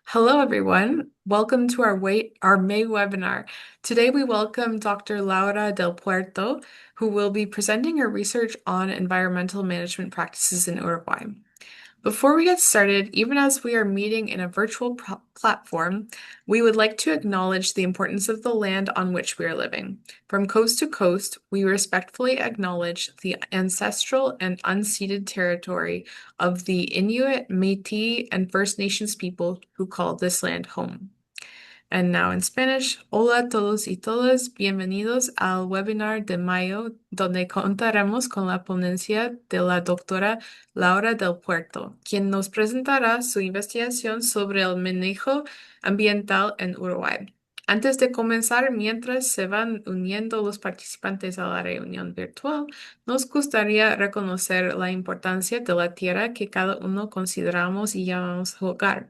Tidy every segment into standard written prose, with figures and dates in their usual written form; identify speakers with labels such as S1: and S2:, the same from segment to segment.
S1: Hello, everyone. Welcome to our May webinar. Today, we welcome Dr. Laura Del Puerto, who will be presenting her research on environmental management practices in Uruguay. Before we get started, even as we are meeting in a virtual platform, we would like to acknowledge the importance of the land on which we are living. From coast to coast, we respectfully acknowledge the ancestral and unceded territory of the Inuit, Métis, and First Nations people who call this land home. And now in Spanish, hola a todos y todas, bienvenidos al webinar de mayo, donde contaremos con la ponencia de la doctora Laura del Puerto, quien nos presentará su investigación sobre el manejo ambiental en Uruguay. Antes de comenzar, mientras se van uniendo los participantes a la reunión virtual, nos gustaría reconocer la importancia de la tierra que cada uno consideramos y llamamos hogar.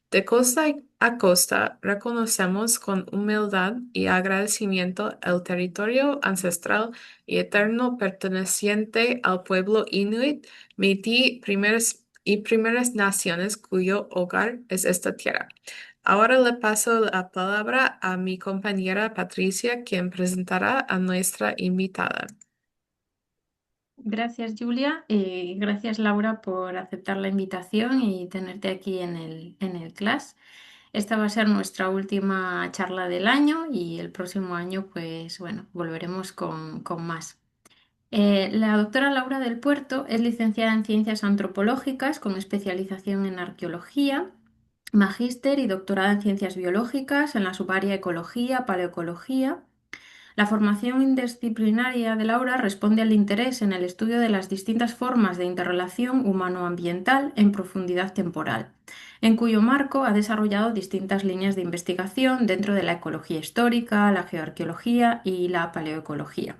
S1: De costa a costa, reconocemos con humildad y agradecimiento el territorio ancestral y eterno perteneciente al pueblo Inuit, Métis y Primeras Naciones cuyo hogar es esta tierra. Ahora le paso la palabra a mi compañera Patricia, quien presentará a nuestra invitada.
S2: Gracias, Julia. Gracias, Laura, por aceptar la invitación y tenerte aquí en el class. Esta va a ser nuestra última charla del año y el próximo año, pues bueno, volveremos con más. La doctora Laura del Puerto es licenciada en Ciencias Antropológicas con especialización en Arqueología, magíster y doctorada en Ciencias Biológicas en la subárea Ecología, Paleoecología. La formación interdisciplinaria de Laura responde al interés en el estudio de las distintas formas de interrelación humano-ambiental en profundidad temporal, en cuyo marco ha desarrollado distintas líneas de investigación dentro de la ecología histórica, la geoarqueología y la paleoecología.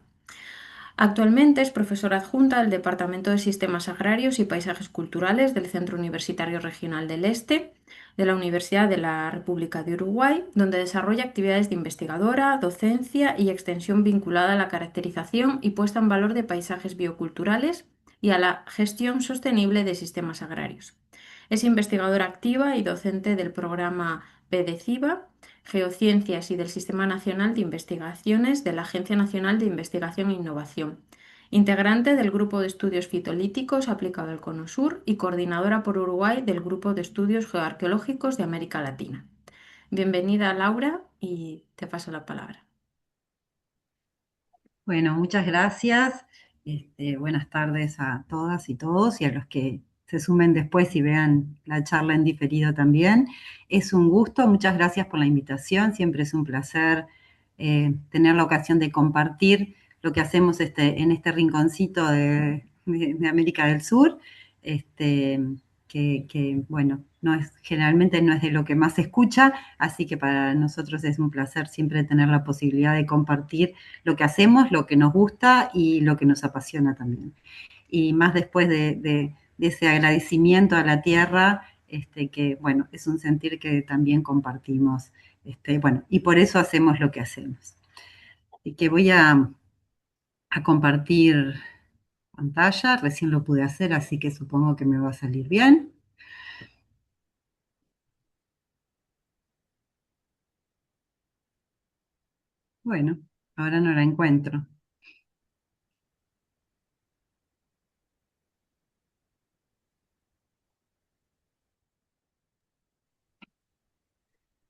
S2: Actualmente es profesora adjunta del Departamento de Sistemas Agrarios y Paisajes Culturales del Centro Universitario Regional del Este de la Universidad de la República de Uruguay, donde desarrolla actividades de investigadora, docencia y extensión vinculada a la caracterización y puesta en valor de paisajes bioculturales y a la gestión sostenible de sistemas agrarios. Es investigadora activa y docente del programa PDCIVA, Geociencias y del Sistema Nacional de Investigaciones de la Agencia Nacional de Investigación e Innovación, integrante del Grupo de Estudios Fitolíticos aplicado al Cono Sur y coordinadora por Uruguay del Grupo de Estudios Geoarqueológicos de América Latina. Bienvenida, Laura, y te paso la palabra.
S3: Bueno, muchas gracias. Buenas tardes a todas y todos y a los que se sumen después y vean la charla en diferido también. Es un gusto, muchas gracias por la invitación. Siempre es un placer tener la ocasión de compartir lo que hacemos en este rinconcito de América del Sur. Bueno, generalmente no es de lo que más se escucha, así que para nosotros es un placer siempre tener la posibilidad de compartir lo que hacemos, lo que nos gusta y lo que nos apasiona también. Y más después de ese agradecimiento a la tierra, que bueno, es un sentir que también compartimos, bueno, y por eso hacemos lo que hacemos. Así que voy a compartir pantalla, recién lo pude hacer, así que supongo que me va a salir bien. Bueno, ahora no la encuentro.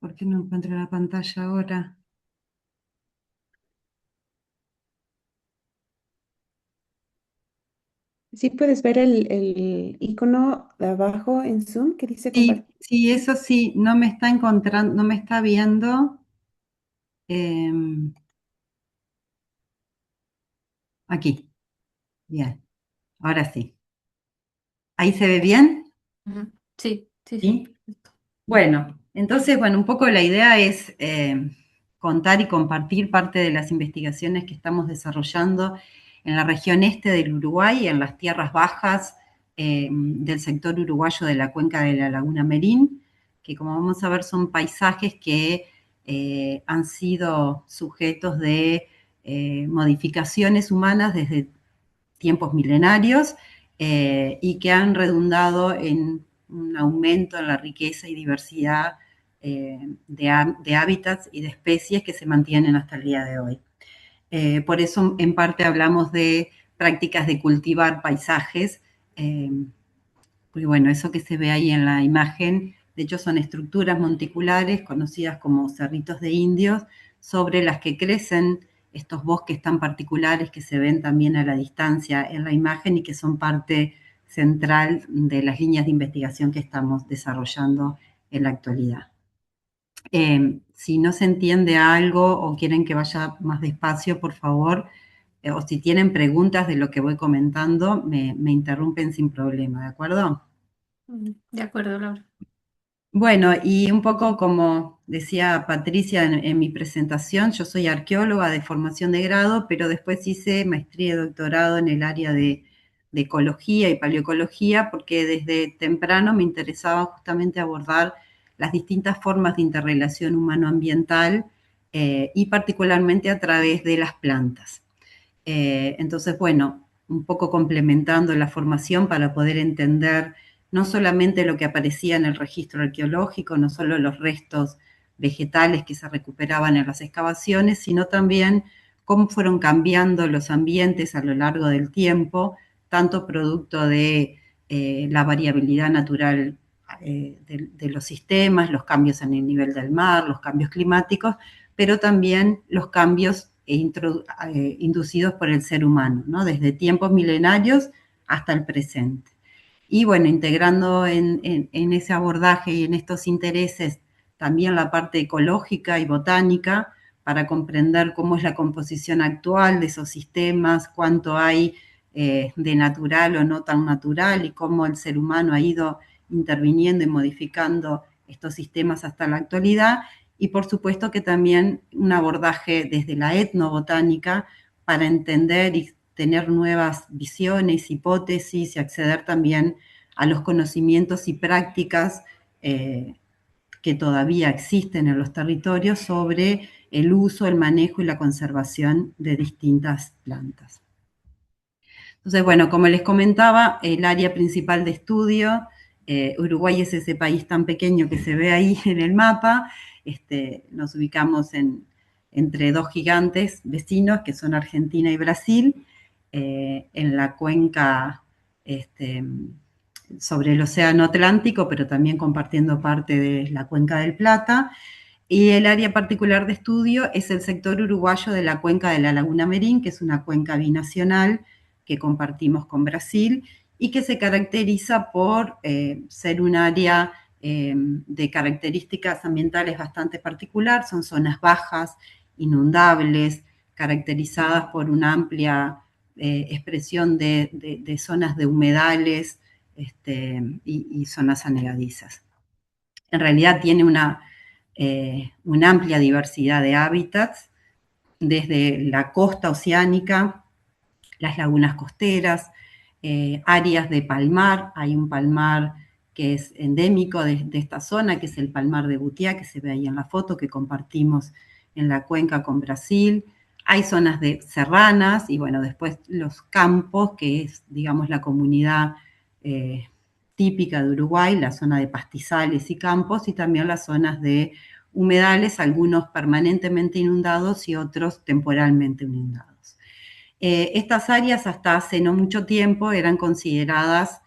S3: ¿Por qué no encuentro la pantalla ahora?
S4: Sí, puedes ver el icono de abajo en Zoom que dice
S3: Sí,
S4: compartir.
S3: sí, eso sí, no me está encontrando, no me está viendo. Aquí, bien, ahora sí. ¿Ahí se ve bien?
S2: Sí, sí, sí.
S3: Sí. Bueno, entonces, bueno, un poco la idea es contar y compartir parte de las investigaciones que estamos desarrollando en la región este del Uruguay, en las tierras bajas del sector uruguayo de la cuenca de la Laguna Merín, que como vamos a ver son paisajes que han sido sujetos de modificaciones humanas desde tiempos milenarios y que han redundado en un aumento en la riqueza y diversidad de hábitats y de especies que se mantienen hasta el día de hoy. Por eso, en parte, hablamos de prácticas de cultivar paisajes, porque bueno, eso que se ve ahí en la imagen, de hecho son estructuras monticulares conocidas como cerritos de indios, sobre las que crecen estos bosques tan particulares que se ven también a la distancia en la imagen y que son parte central de las líneas de investigación que estamos desarrollando en la actualidad. Si no se entiende algo o quieren que vaya más despacio, por favor, o si tienen preguntas de lo que voy comentando, me interrumpen sin problema, ¿de acuerdo?
S2: De acuerdo, Laura.
S3: Bueno, y un poco como decía Patricia en mi presentación, yo soy arqueóloga de formación de grado, pero después hice maestría y doctorado en el área de ecología y paleoecología, porque desde temprano me interesaba justamente abordar las distintas formas de interrelación humano-ambiental y particularmente a través de las plantas. Entonces, bueno, un poco complementando la formación para poder entender no solamente lo que aparecía en el registro arqueológico, no solo los restos vegetales que se recuperaban en las excavaciones, sino también cómo fueron cambiando los ambientes a lo largo del tiempo, tanto producto de la variabilidad natural de los sistemas, los cambios en el nivel del mar, los cambios climáticos, pero también los cambios inducidos por el ser humano, ¿no? Desde tiempos milenarios hasta el presente. Y bueno, integrando en ese abordaje y en estos intereses también la parte ecológica y botánica para comprender cómo es la composición actual de esos sistemas, cuánto hay de natural o no tan natural y cómo el ser humano ha ido interviniendo y modificando estos sistemas hasta la actualidad. Y por supuesto que también un abordaje desde la etnobotánica para entender y tener nuevas visiones, hipótesis y acceder también a los conocimientos y prácticas que todavía existen en los territorios sobre el uso, el manejo y la conservación de distintas plantas. Entonces, bueno, como les comentaba, el área principal de estudio, Uruguay es ese país tan pequeño que se ve ahí en el mapa, nos ubicamos entre dos gigantes vecinos que son Argentina y Brasil, en la cuenca sobre el Océano Atlántico, pero también compartiendo parte de la cuenca del Plata. Y el área particular de estudio es el sector uruguayo de la cuenca de la Laguna Merín, que es una cuenca binacional que compartimos con Brasil y que se caracteriza por ser un área de características ambientales bastante particular. Son zonas bajas, inundables, caracterizadas por una amplia expresión de zonas de humedales y zonas anegadizas. En realidad tiene una amplia diversidad de hábitats, desde la costa oceánica, las lagunas costeras, áreas de palmar. Hay un palmar que es endémico de esta zona, que es el palmar de Butiá, que se ve ahí en la foto, que compartimos en la cuenca con Brasil. Hay zonas de serranas y bueno, después los campos, que es, digamos, la comunidad típica de Uruguay, la zona de pastizales y campos, y también las zonas de humedales, algunos permanentemente inundados y otros temporalmente inundados. Estas áreas hasta hace no mucho tiempo eran consideradas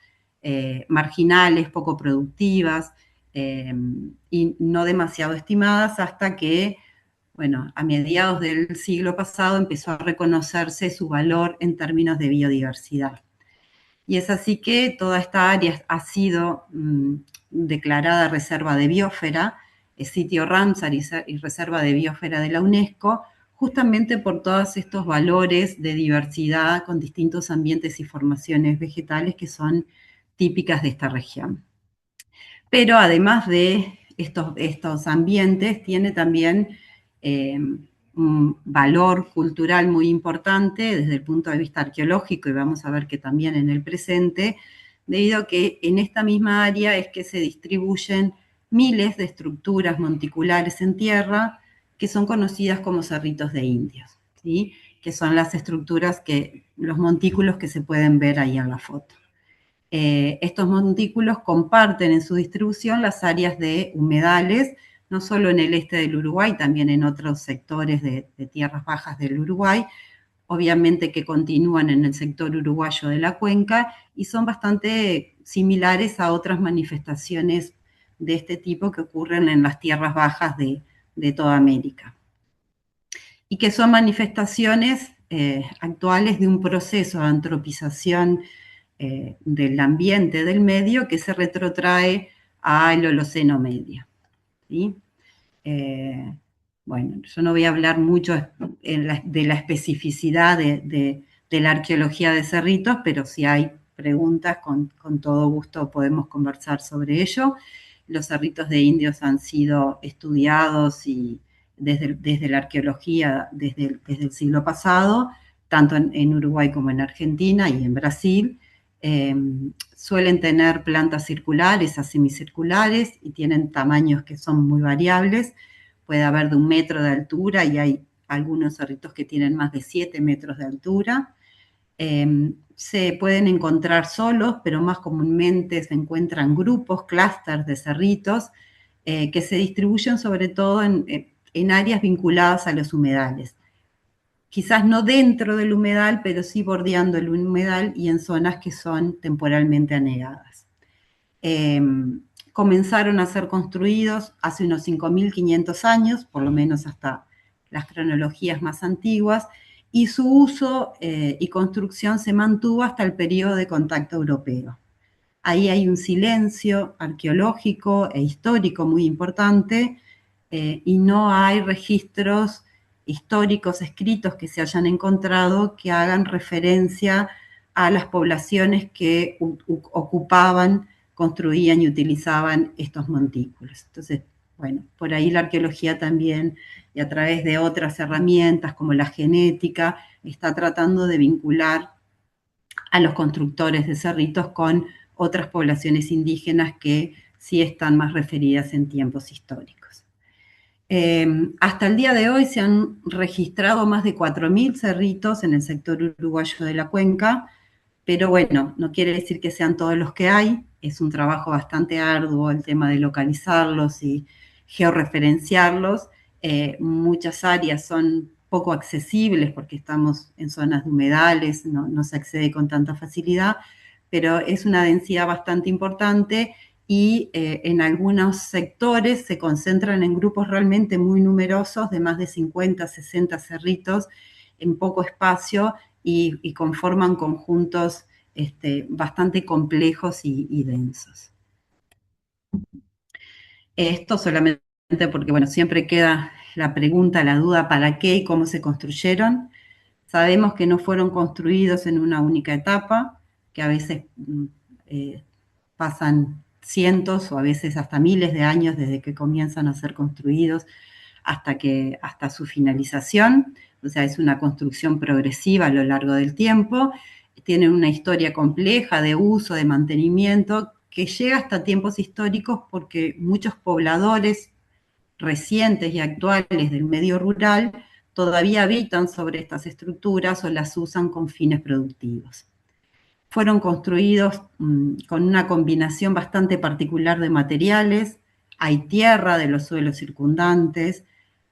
S3: marginales, poco productivas y no demasiado estimadas hasta que, bueno, a mediados del siglo pasado empezó a reconocerse su valor en términos de biodiversidad. Y es así que toda esta área ha sido declarada reserva de biosfera, sitio Ramsar y reserva de biosfera de la UNESCO, justamente por todos estos valores de diversidad con distintos ambientes y formaciones vegetales que son típicas de esta región. Pero además de estos ambientes, tiene también un valor cultural muy importante desde el punto de vista arqueológico, y vamos a ver que también en el presente, debido a que en esta misma área es que se distribuyen miles de estructuras monticulares en tierra que son conocidas como cerritos de indios, ¿sí? Que son las estructuras los montículos que se pueden ver ahí en la foto. Estos montículos comparten en su distribución las áreas de humedales, no solo en el este del Uruguay, también en otros sectores de tierras bajas del Uruguay, obviamente que continúan en el sector uruguayo de la cuenca y son bastante similares a otras manifestaciones de este tipo que ocurren en las tierras bajas de toda América. Y que son manifestaciones actuales de un proceso de antropización del ambiente, del medio, que se retrotrae al Holoceno medio. ¿Sí? Bueno, yo no voy a hablar mucho de la especificidad de la arqueología de Cerritos, pero si hay preguntas, con todo gusto podemos conversar sobre ello. Los cerritos de indios han sido estudiados y desde la arqueología desde el siglo pasado, tanto en Uruguay como en Argentina y en Brasil. Suelen tener plantas circulares a semicirculares y tienen tamaños que son muy variables. Puede haber de 1 metro de altura y hay algunos cerritos que tienen más de 7 metros de altura. Se pueden encontrar solos, pero más comúnmente se encuentran grupos, clústeres de cerritos que se distribuyen sobre todo en áreas vinculadas a los humedales. Quizás no dentro del humedal, pero sí bordeando el humedal y en zonas que son temporalmente anegadas. Comenzaron a ser construidos hace unos 5.500 años, por lo menos hasta las cronologías más antiguas, y su uso y construcción se mantuvo hasta el periodo de contacto europeo. Ahí hay un silencio arqueológico e histórico muy importante y no hay registros históricos escritos que se hayan encontrado que hagan referencia a las poblaciones que ocupaban, construían y utilizaban estos montículos. Entonces, bueno, por ahí la arqueología también, y a través de otras herramientas como la genética, está tratando de vincular a los constructores de cerritos con otras poblaciones indígenas que sí están más referidas en tiempos históricos. Hasta el día de hoy se han registrado más de 4.000 cerritos en el sector uruguayo de la cuenca, pero bueno, no quiere decir que sean todos los que hay, es un trabajo bastante arduo el tema de localizarlos y georreferenciarlos. Muchas áreas son poco accesibles porque estamos en zonas de humedales, no se accede con tanta facilidad, pero es una densidad bastante importante y en algunos sectores se concentran en grupos realmente muy numerosos de más de 50, 60 cerritos en poco espacio y conforman conjuntos bastante complejos y densos. Esto solamente porque, bueno, siempre queda la pregunta, la duda, ¿para qué y cómo se construyeron? Sabemos que no fueron construidos en una única etapa, que a veces pasan cientos o a veces hasta miles de años desde que comienzan a ser construidos hasta su finalización. O sea, es una construcción progresiva a lo largo del tiempo. Tienen una historia compleja de uso, de mantenimiento, que llega hasta tiempos históricos porque muchos pobladores recientes y actuales del medio rural todavía habitan sobre estas estructuras o las usan con fines productivos. Fueron construidos con una combinación bastante particular de materiales. Hay tierra de los suelos circundantes,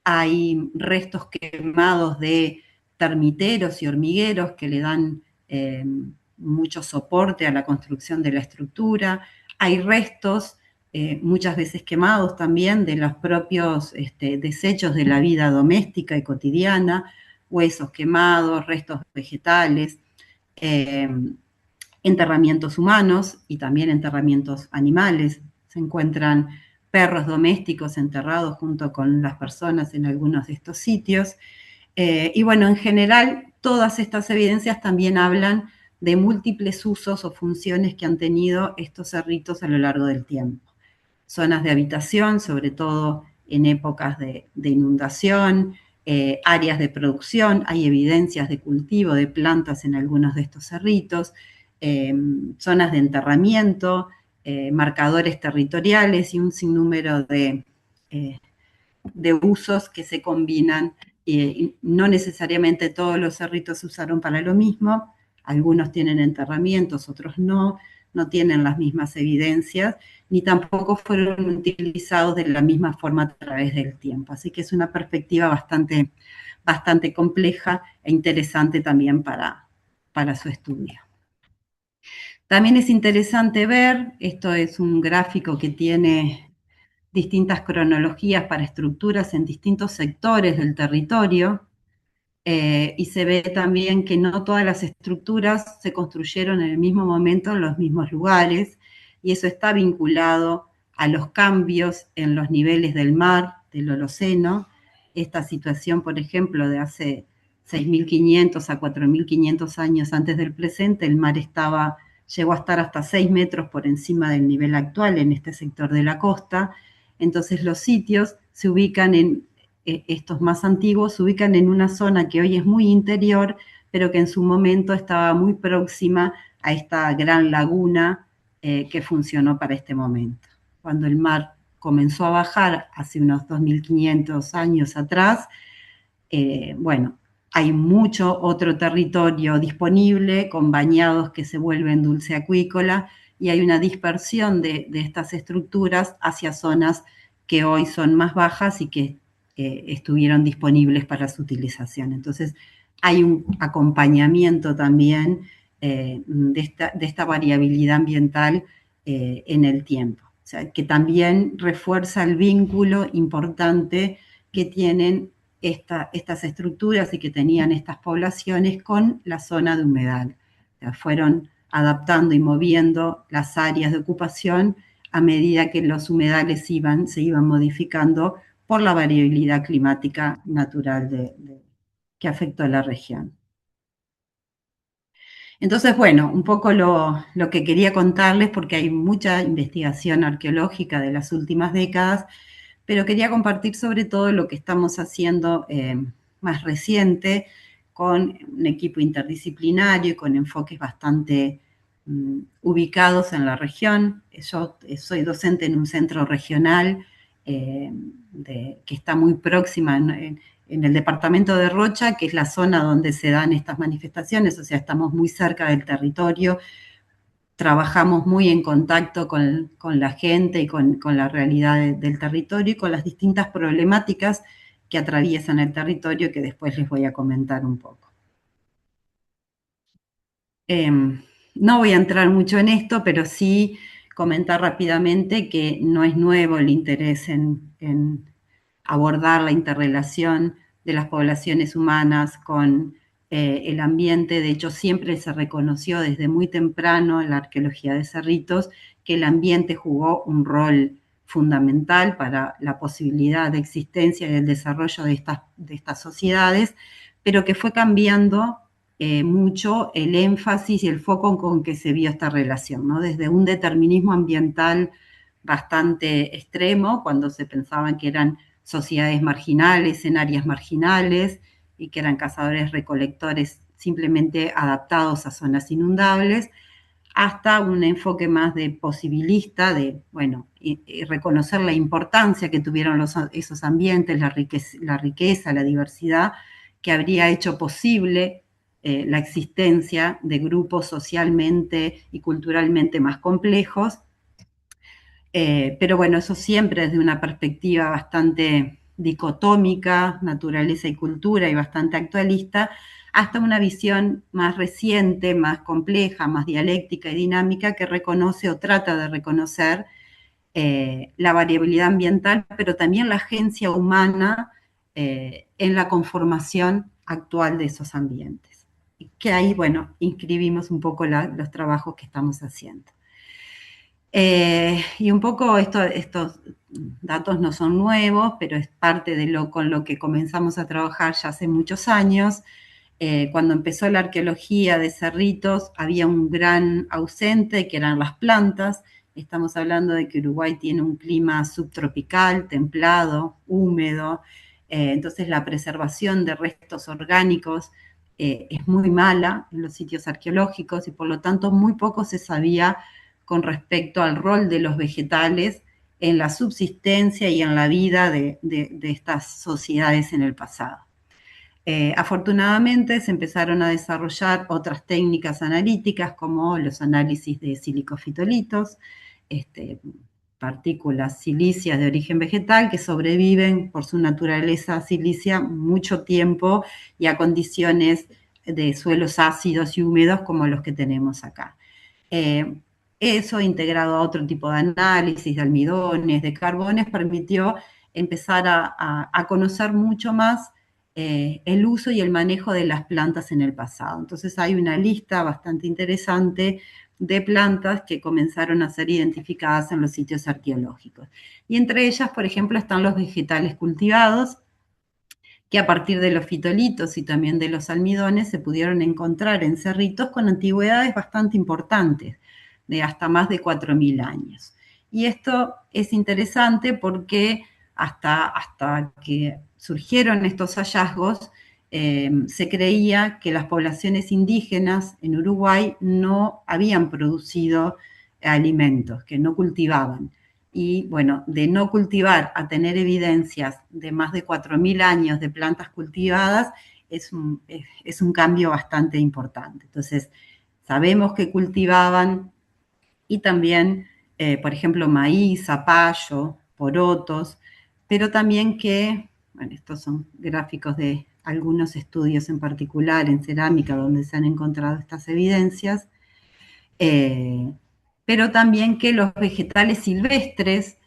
S3: hay restos quemados de termiteros y hormigueros que le dan mucho soporte a la construcción de la estructura. Hay restos, muchas veces quemados también, de los propios desechos de la vida doméstica y cotidiana, huesos quemados, restos vegetales, enterramientos humanos y también enterramientos animales. Se encuentran perros domésticos enterrados junto con las personas en algunos de estos sitios. Y bueno, en general, todas estas evidencias también hablan de múltiples usos o funciones que han tenido estos cerritos a lo largo del tiempo. Zonas de habitación, sobre todo en épocas de inundación, áreas de producción, hay evidencias de cultivo de plantas en algunos de estos cerritos, zonas de enterramiento, marcadores territoriales y un sinnúmero de usos que se combinan. No necesariamente todos los cerritos se usaron para lo mismo, algunos tienen enterramientos, otros no, no tienen las mismas evidencias, ni tampoco fueron utilizados de la misma forma a través del tiempo. Así que es una perspectiva bastante compleja e interesante también para su estudio. También es interesante ver, esto es un gráfico que tiene distintas cronologías para estructuras en distintos sectores del territorio, y se ve también que no todas las estructuras se construyeron en el mismo momento en los mismos lugares, y eso está vinculado a los cambios en los niveles del mar, del Holoceno. Esta situación, por ejemplo, de hace 6.500 a 4.500 años antes del presente, el mar llegó a estar hasta 6 metros por encima del nivel actual en este sector de la costa. Entonces los sitios se ubican estos más antiguos se ubican en una zona que hoy es muy interior, pero que en su momento estaba muy próxima a esta gran laguna que funcionó para este momento. Cuando el mar comenzó a bajar hace unos 2.500 años atrás, bueno, hay mucho otro territorio disponible con bañados que se vuelven dulce acuícola y hay una dispersión de estas estructuras hacia zonas que hoy son más bajas y que estuvieron disponibles para su utilización. Entonces, hay un acompañamiento también de esta variabilidad ambiental en el tiempo. O sea, que también refuerza el vínculo importante que tienen estas estructuras y que tenían estas poblaciones con la zona de humedal. O sea, fueron adaptando y moviendo las áreas de ocupación a medida que los humedales se iban modificando por la variabilidad climática natural que afectó a la región. Entonces, bueno, un poco lo que quería contarles, porque hay mucha investigación arqueológica de las últimas décadas, pero quería compartir sobre todo lo que estamos haciendo más reciente con un equipo interdisciplinario y con enfoques bastante ubicados en la región. Yo soy docente en un centro regional que está muy próxima en el departamento de Rocha, que es la zona donde se dan estas manifestaciones, o sea, estamos muy cerca del territorio, trabajamos muy en contacto con la gente y con la realidad del territorio y con las distintas problemáticas que atraviesan el territorio, que después les voy a comentar un poco. No voy a entrar mucho en esto, pero sí comentar rápidamente que no es nuevo el interés en abordar la interrelación de las poblaciones humanas con el ambiente. De hecho, siempre se reconoció desde muy temprano en la arqueología de Cerritos que el ambiente jugó un rol fundamental para la posibilidad de existencia y el desarrollo de estas sociedades, pero que fue cambiando mucho el énfasis y el foco con que se vio esta relación, ¿no? Desde un determinismo ambiental bastante extremo, cuando se pensaban que eran sociedades marginales, en áreas marginales, y que eran cazadores-recolectores simplemente adaptados a zonas inundables, hasta un enfoque más de posibilista, de, bueno, y reconocer la importancia que tuvieron esos ambientes, la riqueza, la diversidad, que habría hecho posible la existencia de grupos socialmente y culturalmente más complejos. Pero bueno, eso siempre desde una perspectiva bastante dicotómica, naturaleza y cultura, y bastante actualista, hasta una visión más reciente, más compleja, más dialéctica y dinámica, que reconoce o trata de reconocer la variabilidad ambiental, pero también la agencia humana en la conformación actual de esos ambientes. Y que ahí, bueno, inscribimos un poco los trabajos que estamos haciendo. Y un poco estos datos no son nuevos, pero es parte de con lo que comenzamos a trabajar ya hace muchos años. Cuando empezó la arqueología de Cerritos, había un gran ausente, que eran las plantas. Estamos hablando de que Uruguay tiene un clima subtropical, templado, húmedo, entonces la preservación de restos orgánicos es muy mala en los sitios arqueológicos y por lo tanto muy poco se sabía con respecto al rol de los vegetales en la subsistencia y en la vida de estas sociedades en el pasado. Afortunadamente se empezaron a desarrollar otras técnicas analíticas como los análisis de silicofitolitos, partículas silíceas de origen vegetal que sobreviven por su naturaleza silicia mucho tiempo y a condiciones de suelos ácidos y húmedos como los que tenemos acá. Eso, integrado a otro tipo de análisis de almidones, de carbones, permitió empezar a conocer mucho más el uso y el manejo de las plantas en el pasado. Entonces hay una lista bastante interesante de plantas que comenzaron a ser identificadas en los sitios arqueológicos. Y entre ellas, por ejemplo, están los vegetales cultivados, que a partir de los fitolitos y también de los almidones se pudieron encontrar en cerritos con antigüedades bastante importantes, de hasta más de 4.000 años. Y esto es interesante porque hasta que surgieron estos hallazgos, se creía que las poblaciones indígenas en Uruguay no habían producido alimentos, que no cultivaban. Y bueno, de no cultivar a tener evidencias de más de 4.000 años de plantas cultivadas es un cambio bastante importante. Entonces, sabemos que cultivaban y también, por ejemplo, maíz, zapallo, porotos, pero también que, bueno, estos son gráficos de algunos estudios en particular en cerámica donde se han encontrado estas evidencias, pero también que los vegetales silvestres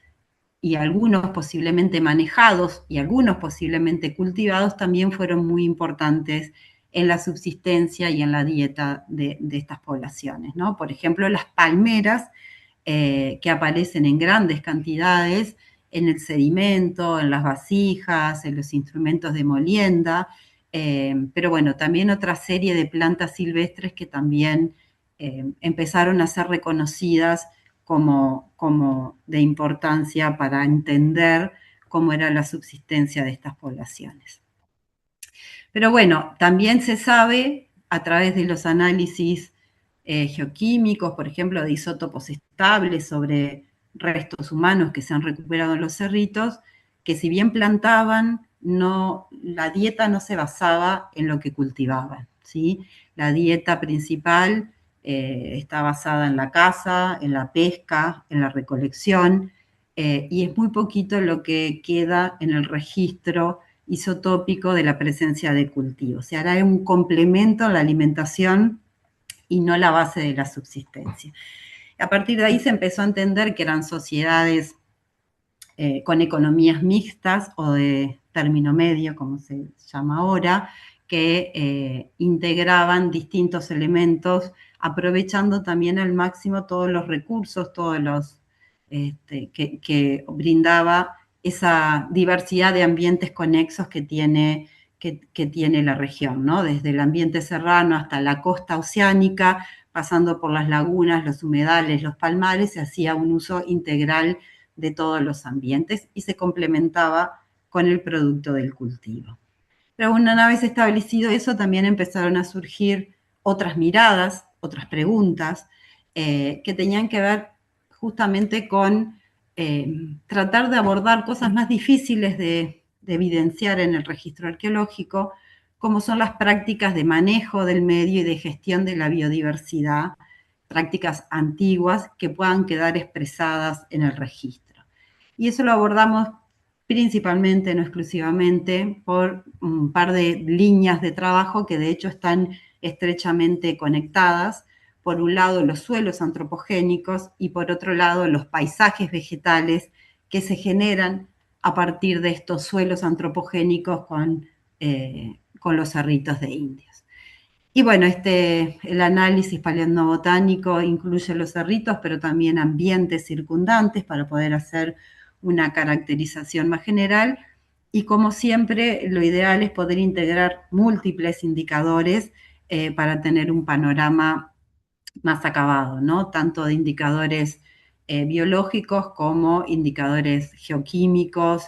S3: y algunos posiblemente manejados y algunos posiblemente cultivados también fueron muy importantes en la subsistencia y en la dieta de estas poblaciones, ¿no? Por ejemplo, las palmeras, que aparecen en grandes cantidades en el sedimento, en las vasijas, en los instrumentos de molienda, pero bueno, también otra serie de plantas silvestres que también empezaron a ser reconocidas como de importancia para entender cómo era la subsistencia de estas poblaciones. Pero bueno, también se sabe a través de los análisis geoquímicos, por ejemplo, de isótopos estables sobre restos humanos que se han recuperado en los cerritos, que si bien plantaban, la dieta no se basaba en lo que cultivaban, ¿sí? La dieta principal está basada en la caza, en la pesca, en la recolección, y es muy poquito lo que queda en el registro isotópico de la presencia de cultivo. Se hará un complemento a la alimentación y no la base de la subsistencia. A partir de ahí se empezó a entender que eran sociedades con economías mixtas o de término medio, como se llama ahora, que integraban distintos elementos, aprovechando también al máximo todos los recursos, todos los que brindaba esa diversidad de ambientes conexos que tiene la región, ¿no? Desde el ambiente serrano hasta la costa oceánica, pasando por las lagunas, los humedales, los palmares, se hacía un uso integral de todos los ambientes y se complementaba con el producto del cultivo. Pero una vez establecido eso, también empezaron a surgir otras miradas, otras preguntas, que tenían que ver justamente con tratar de abordar cosas más difíciles de evidenciar en el registro arqueológico, como son las prácticas de manejo del medio y de gestión de la biodiversidad, prácticas antiguas que puedan quedar expresadas en el registro. Y eso lo abordamos principalmente, no exclusivamente, por un par de líneas de trabajo que de hecho están estrechamente conectadas. Por un lado, los suelos antropogénicos y por otro lado, los paisajes vegetales que se generan a partir de estos suelos antropogénicos con los cerritos de indios. Y bueno, el análisis paleobotánico incluye los cerritos, pero también ambientes circundantes para poder hacer una caracterización más general. Y como siempre, lo ideal es poder integrar múltiples indicadores para tener un panorama más acabado, ¿no? Tanto de indicadores biológicos como indicadores geoquímicos,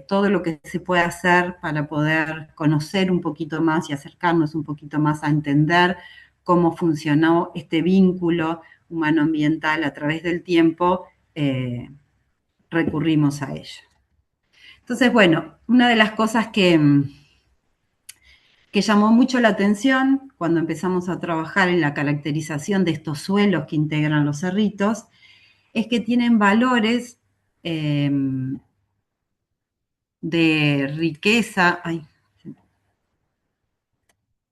S3: todo lo que se puede hacer para poder conocer un poquito más y acercarnos un poquito más a entender cómo funcionó este vínculo humano-ambiental a través del tiempo, recurrimos a ello. Entonces, bueno, una de las cosas que llamó mucho la atención cuando empezamos a trabajar en la caracterización de estos suelos que integran los cerritos, es que tienen valores de riqueza. Ay,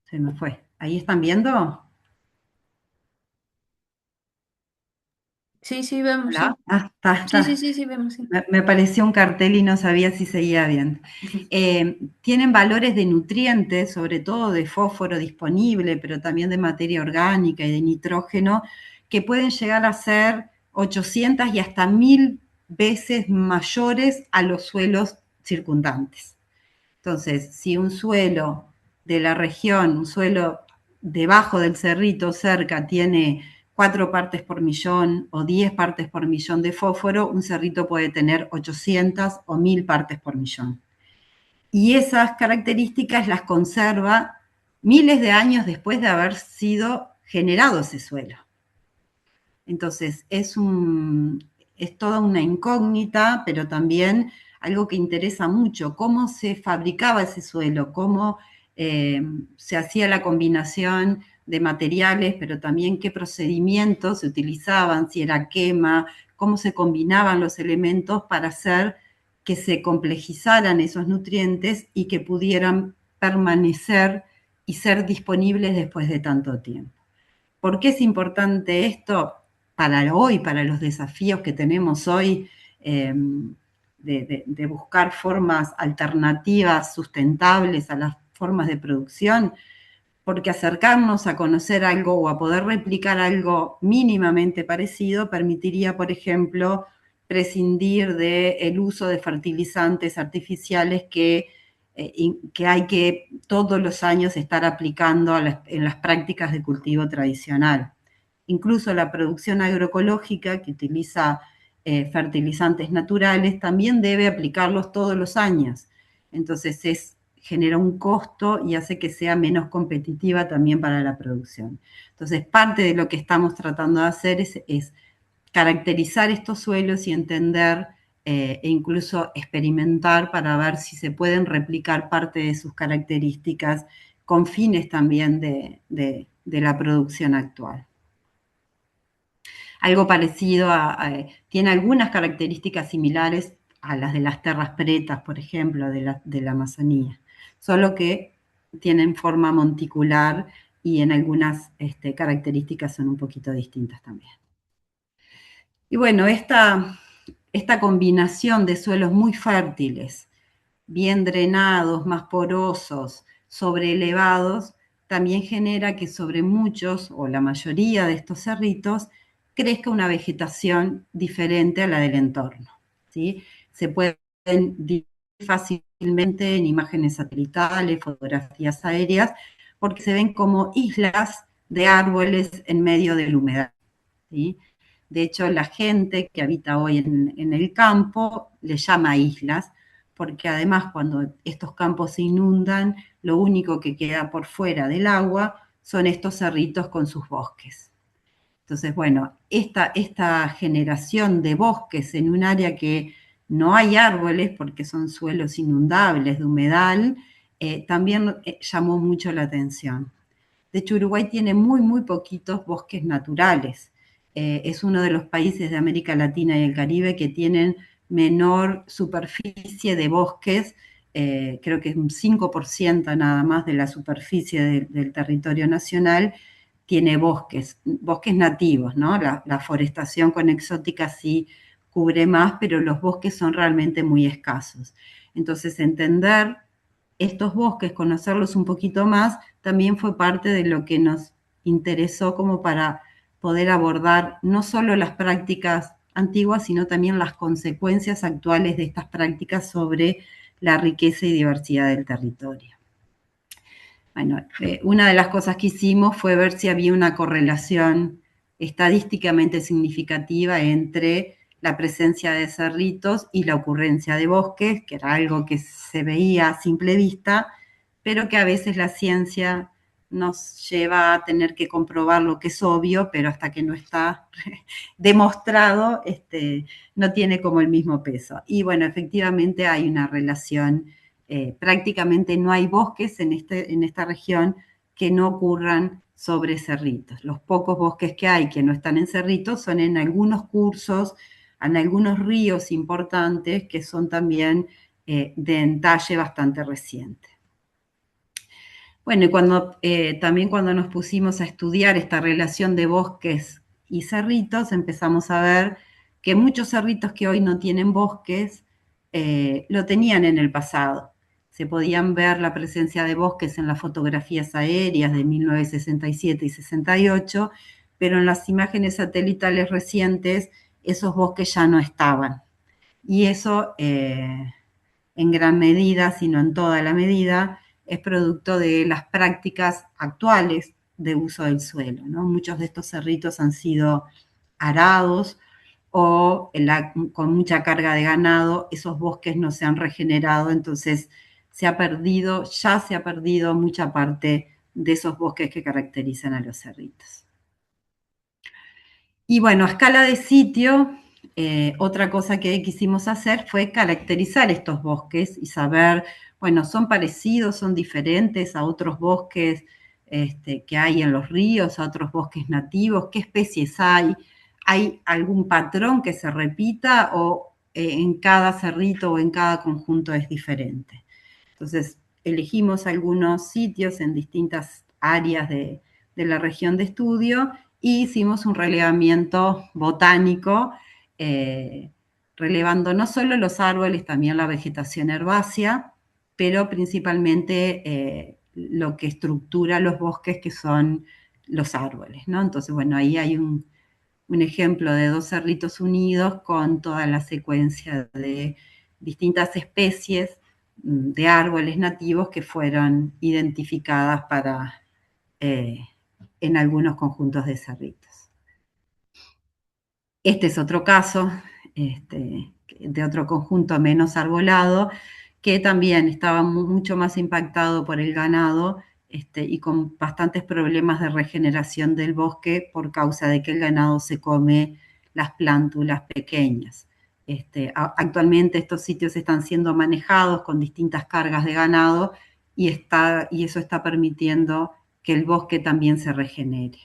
S3: se me fue. ¿Ahí están viendo?
S2: Sí, sí, vemos,
S3: Hola.
S2: sí.
S3: Ah, está,
S2: Sí, sí,
S3: está.
S2: sí, sí, vemos, sí.
S3: Me apareció un cartel y no sabía si seguía bien. Tienen valores de nutrientes, sobre todo de fósforo disponible, pero también de materia orgánica y de nitrógeno, que pueden llegar a ser 800 y hasta 1000 veces mayores a los suelos circundantes. Entonces, si un suelo de la región, un suelo debajo del cerrito cerca, tiene 4 partes por millón o 10 partes por millón de fósforo, un cerrito puede tener 800 o 1000 partes por millón. Y esas características las conserva miles de años después de haber sido generado ese suelo. Entonces, es toda una incógnita, pero también algo que interesa mucho, cómo se fabricaba ese suelo, cómo se hacía la combinación de materiales, pero también qué procedimientos se utilizaban, si era quema, cómo se combinaban los elementos para hacer que se complejizaran esos nutrientes y que pudieran permanecer y ser disponibles después de tanto tiempo. ¿Por qué es importante esto para hoy, para los desafíos que tenemos hoy de buscar formas alternativas, sustentables a las formas de producción? Porque acercarnos a conocer algo o a poder replicar algo mínimamente parecido permitiría, por ejemplo, prescindir del uso de fertilizantes artificiales que hay que todos los años estar aplicando en las prácticas de cultivo tradicional. Incluso la producción agroecológica, que utiliza fertilizantes naturales, también debe aplicarlos todos los años. Entonces genera un costo y hace que sea menos competitiva también para la producción. Entonces, parte de lo que estamos tratando de hacer es caracterizar estos suelos y entender e incluso experimentar para ver si se pueden replicar parte de sus características con fines también de la producción actual. Algo parecido tiene algunas características similares a las de las terras pretas, por ejemplo, de la Amazonía, solo que tienen forma monticular y en algunas características son un poquito distintas también. Y bueno, esta combinación de suelos muy fértiles, bien drenados, más porosos, sobreelevados, también genera que sobre muchos o la mayoría de estos cerritos crezca una vegetación diferente a la del entorno, ¿sí? Se pueden dividir fácilmente en imágenes satelitales, fotografías aéreas, porque se ven como islas de árboles en medio de la humedad, ¿sí? De hecho, la gente que habita hoy en el campo le llama islas, porque además cuando estos campos se inundan, lo único que queda por fuera del agua son estos cerritos con sus bosques. Entonces, bueno, esta generación de bosques en un área que no hay árboles, porque son suelos inundables de humedal, también llamó mucho la atención. De hecho, Uruguay tiene muy, muy poquitos bosques naturales. Es uno de los países de América Latina y el Caribe que tienen menor superficie de bosques, creo que es un 5% nada más de la superficie del territorio nacional, tiene bosques nativos, ¿no? La forestación con exótica sí cubre más, pero los bosques son realmente muy escasos. Entonces, entender estos bosques, conocerlos un poquito más, también fue parte de lo que nos interesó como para poder abordar no solo las prácticas antiguas, sino también las consecuencias actuales de estas prácticas sobre la riqueza y diversidad del territorio. Bueno, una de las cosas que hicimos fue ver si había una correlación estadísticamente significativa entre la presencia de cerritos y la ocurrencia de bosques, que era algo que se veía a simple vista, pero que a veces la ciencia nos lleva a tener que comprobar lo que es obvio, pero hasta que no está demostrado, no tiene como el mismo peso. Y bueno, efectivamente hay una relación prácticamente no hay bosques en esta región que no ocurran sobre cerritos. Los pocos bosques que hay que no están en cerritos son en algunos cursos, en algunos ríos importantes que son también de entalle bastante reciente. Bueno, y también cuando nos pusimos a estudiar esta relación de bosques y cerritos, empezamos a ver que muchos cerritos que hoy no tienen bosques, lo tenían en el pasado. Se podían ver la presencia de bosques en las fotografías aéreas de 1967 y 68, pero en las imágenes satelitales recientes esos bosques ya no estaban. Y eso, en gran medida, si no en toda la medida, es producto de las prácticas actuales de uso del suelo, ¿no? Muchos de estos cerritos han sido arados o con mucha carga de ganado, esos bosques no se han regenerado, entonces ya se ha perdido mucha parte de esos bosques que caracterizan a los cerritos. Y bueno, a escala de sitio, otra cosa que quisimos hacer fue caracterizar estos bosques y saber, bueno, ¿son parecidos, son diferentes a otros bosques que hay en los ríos, a otros bosques nativos? ¿Qué especies hay? ¿Hay algún patrón que se repita o en cada cerrito o en cada conjunto es diferente? Entonces, elegimos algunos sitios en distintas áreas de la región de estudio y hicimos un relevamiento botánico, relevando no solo los árboles, también la vegetación herbácea, pero principalmente lo que estructura los bosques, que son los árboles, ¿no? Entonces, bueno, ahí hay un ejemplo de dos cerritos unidos con toda la secuencia de distintas especies de árboles nativos que fueron identificadas en algunos conjuntos de cerritos. Este es otro caso de otro conjunto menos arbolado, que también estaba mucho más impactado por el ganado y con bastantes problemas de regeneración del bosque por causa de que el ganado se come las plántulas pequeñas. Actualmente estos sitios están siendo manejados con distintas cargas de ganado y eso está permitiendo que el bosque también se regenere.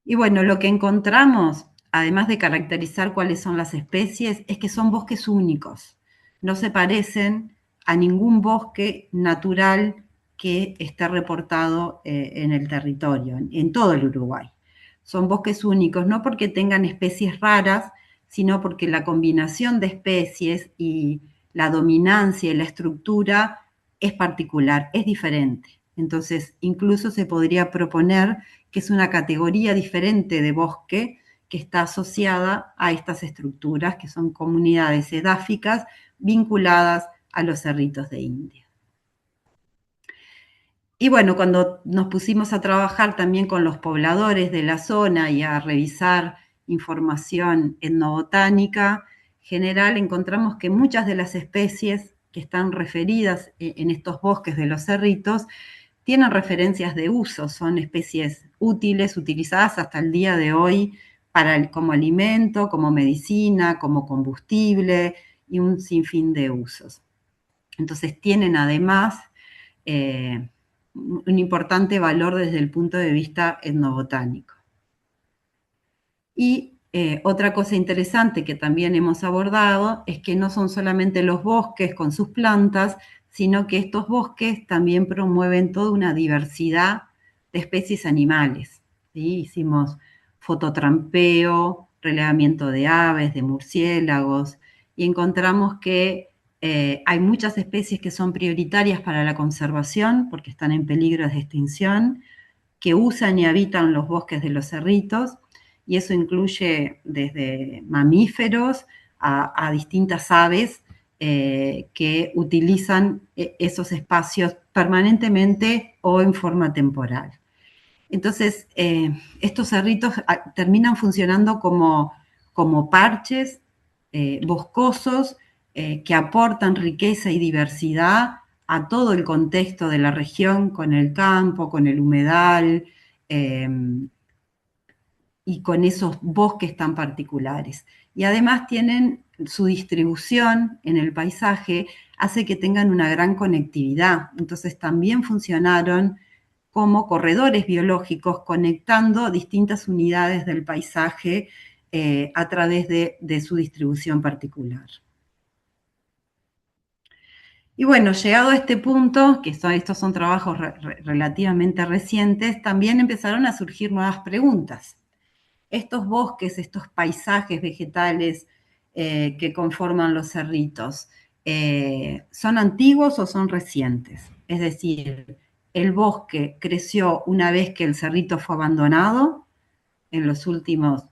S3: Y bueno, lo que encontramos, además de caracterizar cuáles son las especies, es que son bosques únicos. No se parecen a ningún bosque natural que esté reportado en el territorio, en todo el Uruguay. Son bosques únicos, no porque tengan especies raras, sino porque la combinación de especies y la dominancia y la estructura es particular, es diferente. Entonces, incluso se podría proponer que es una categoría diferente de bosque que está asociada a estas estructuras, que son comunidades edáficas vinculadas a los cerritos de India. Y bueno, cuando nos pusimos a trabajar también con los pobladores de la zona y a revisar información etnobotánica general, encontramos que muchas de las especies que están referidas en estos bosques de los cerritos tienen referencias de uso, son especies útiles, utilizadas hasta el día de hoy como alimento, como medicina, como combustible y un sinfín de usos. Entonces tienen además un importante valor desde el punto de vista etnobotánico. Y otra cosa interesante que también hemos abordado es que no son solamente los bosques con sus plantas, sino que estos bosques también promueven toda una diversidad de especies animales. ¿Sí? Hicimos fototrampeo, relevamiento de aves, de murciélagos, y encontramos que hay muchas especies que son prioritarias para la conservación porque están en peligro de extinción, que usan y habitan los bosques de los cerritos, y eso incluye desde mamíferos a distintas aves que utilizan esos espacios permanentemente o en forma temporal. Entonces, estos cerritos terminan funcionando como parches boscosos que aportan riqueza y diversidad a todo el contexto de la región, con el campo, con el humedal, y con esos bosques tan particulares. Y además tienen su distribución en el paisaje, hace que tengan una gran conectividad. Entonces también funcionaron como corredores biológicos conectando distintas unidades del paisaje a través de su distribución particular. Y bueno, llegado a este punto, que estos son trabajos relativamente recientes, también empezaron a surgir nuevas preguntas. Estos bosques, estos paisajes vegetales que conforman los cerritos, ¿son antiguos o son recientes? Es decir, ¿el bosque creció una vez que el cerrito fue abandonado en los últimos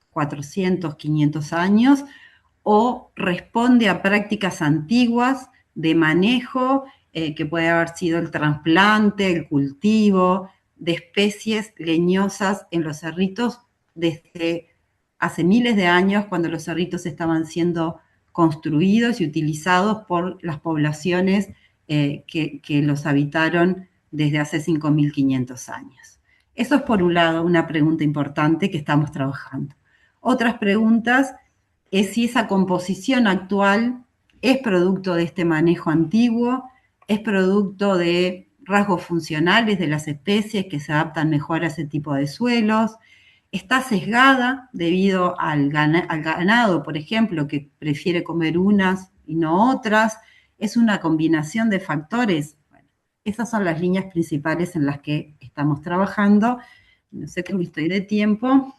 S3: 400, 500 años? ¿O responde a prácticas antiguas de manejo, que puede haber sido el trasplante, el cultivo de especies leñosas en los cerritos desde hace miles de años, cuando los cerritos estaban siendo construidos y utilizados por las poblaciones que los habitaron desde hace 5.500 años? Eso es, por un lado, una pregunta importante que estamos trabajando. Otras preguntas es si esa composición actual es producto de este manejo antiguo, es producto de rasgos funcionales de las especies que se adaptan mejor a ese tipo de suelos, está sesgada debido al ganado, por ejemplo, que prefiere comer unas y no otras, es una combinación de factores. Bueno, esas son las líneas principales en las que estamos trabajando. No sé cómo estoy de tiempo,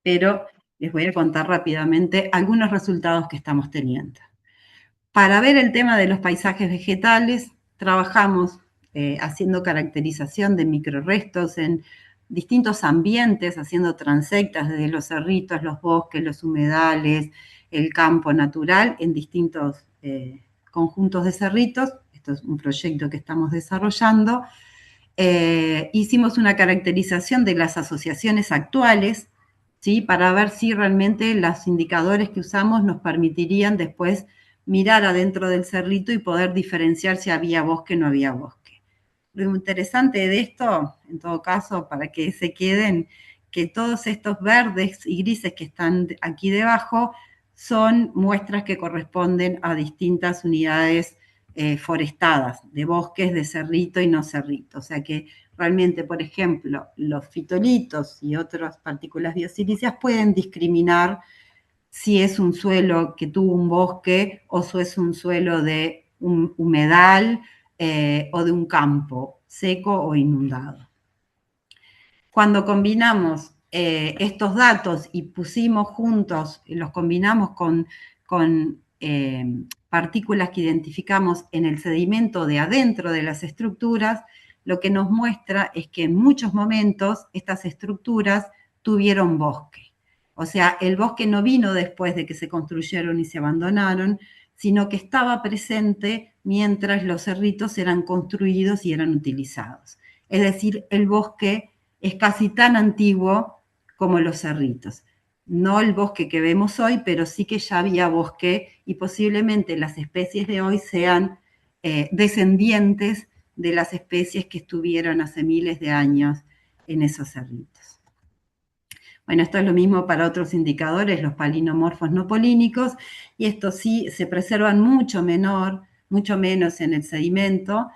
S3: pero les voy a contar rápidamente algunos resultados que estamos teniendo. Para ver el tema de los paisajes vegetales, trabajamos haciendo caracterización de microrrestos en distintos ambientes, haciendo transectas desde los cerritos, los bosques, los humedales, el campo natural, en distintos conjuntos de cerritos. Esto es un proyecto que estamos desarrollando. Hicimos una caracterización de las asociaciones actuales, ¿sí? Para ver si realmente los indicadores que usamos nos permitirían después mirar adentro del cerrito y poder diferenciar si había bosque o no había bosque. Lo interesante de esto, en todo caso, para que se queden, que todos estos verdes y grises que están aquí debajo son muestras que corresponden a distintas unidades forestadas, de bosques, de cerrito y no cerrito. O sea que realmente, por ejemplo, los fitolitos y otras partículas biosilíceas pueden discriminar si es un suelo que tuvo un bosque o si es un suelo de un humedal o de un campo seco o inundado. Cuando combinamos estos datos y pusimos juntos, los combinamos con partículas que identificamos en el sedimento de adentro de las estructuras, lo que nos muestra es que en muchos momentos estas estructuras tuvieron bosque. O sea, el bosque no vino después de que se construyeron y se abandonaron, sino que estaba presente mientras los cerritos eran construidos y eran utilizados. Es decir, el bosque es casi tan antiguo como los cerritos. No el bosque que vemos hoy, pero sí que ya había bosque y posiblemente las especies de hoy sean descendientes de las especies que estuvieron hace miles de años en esos cerritos. Bueno, esto es lo mismo para otros indicadores, los palinomorfos no polínicos, y estos sí se preservan mucho menos en el sedimento,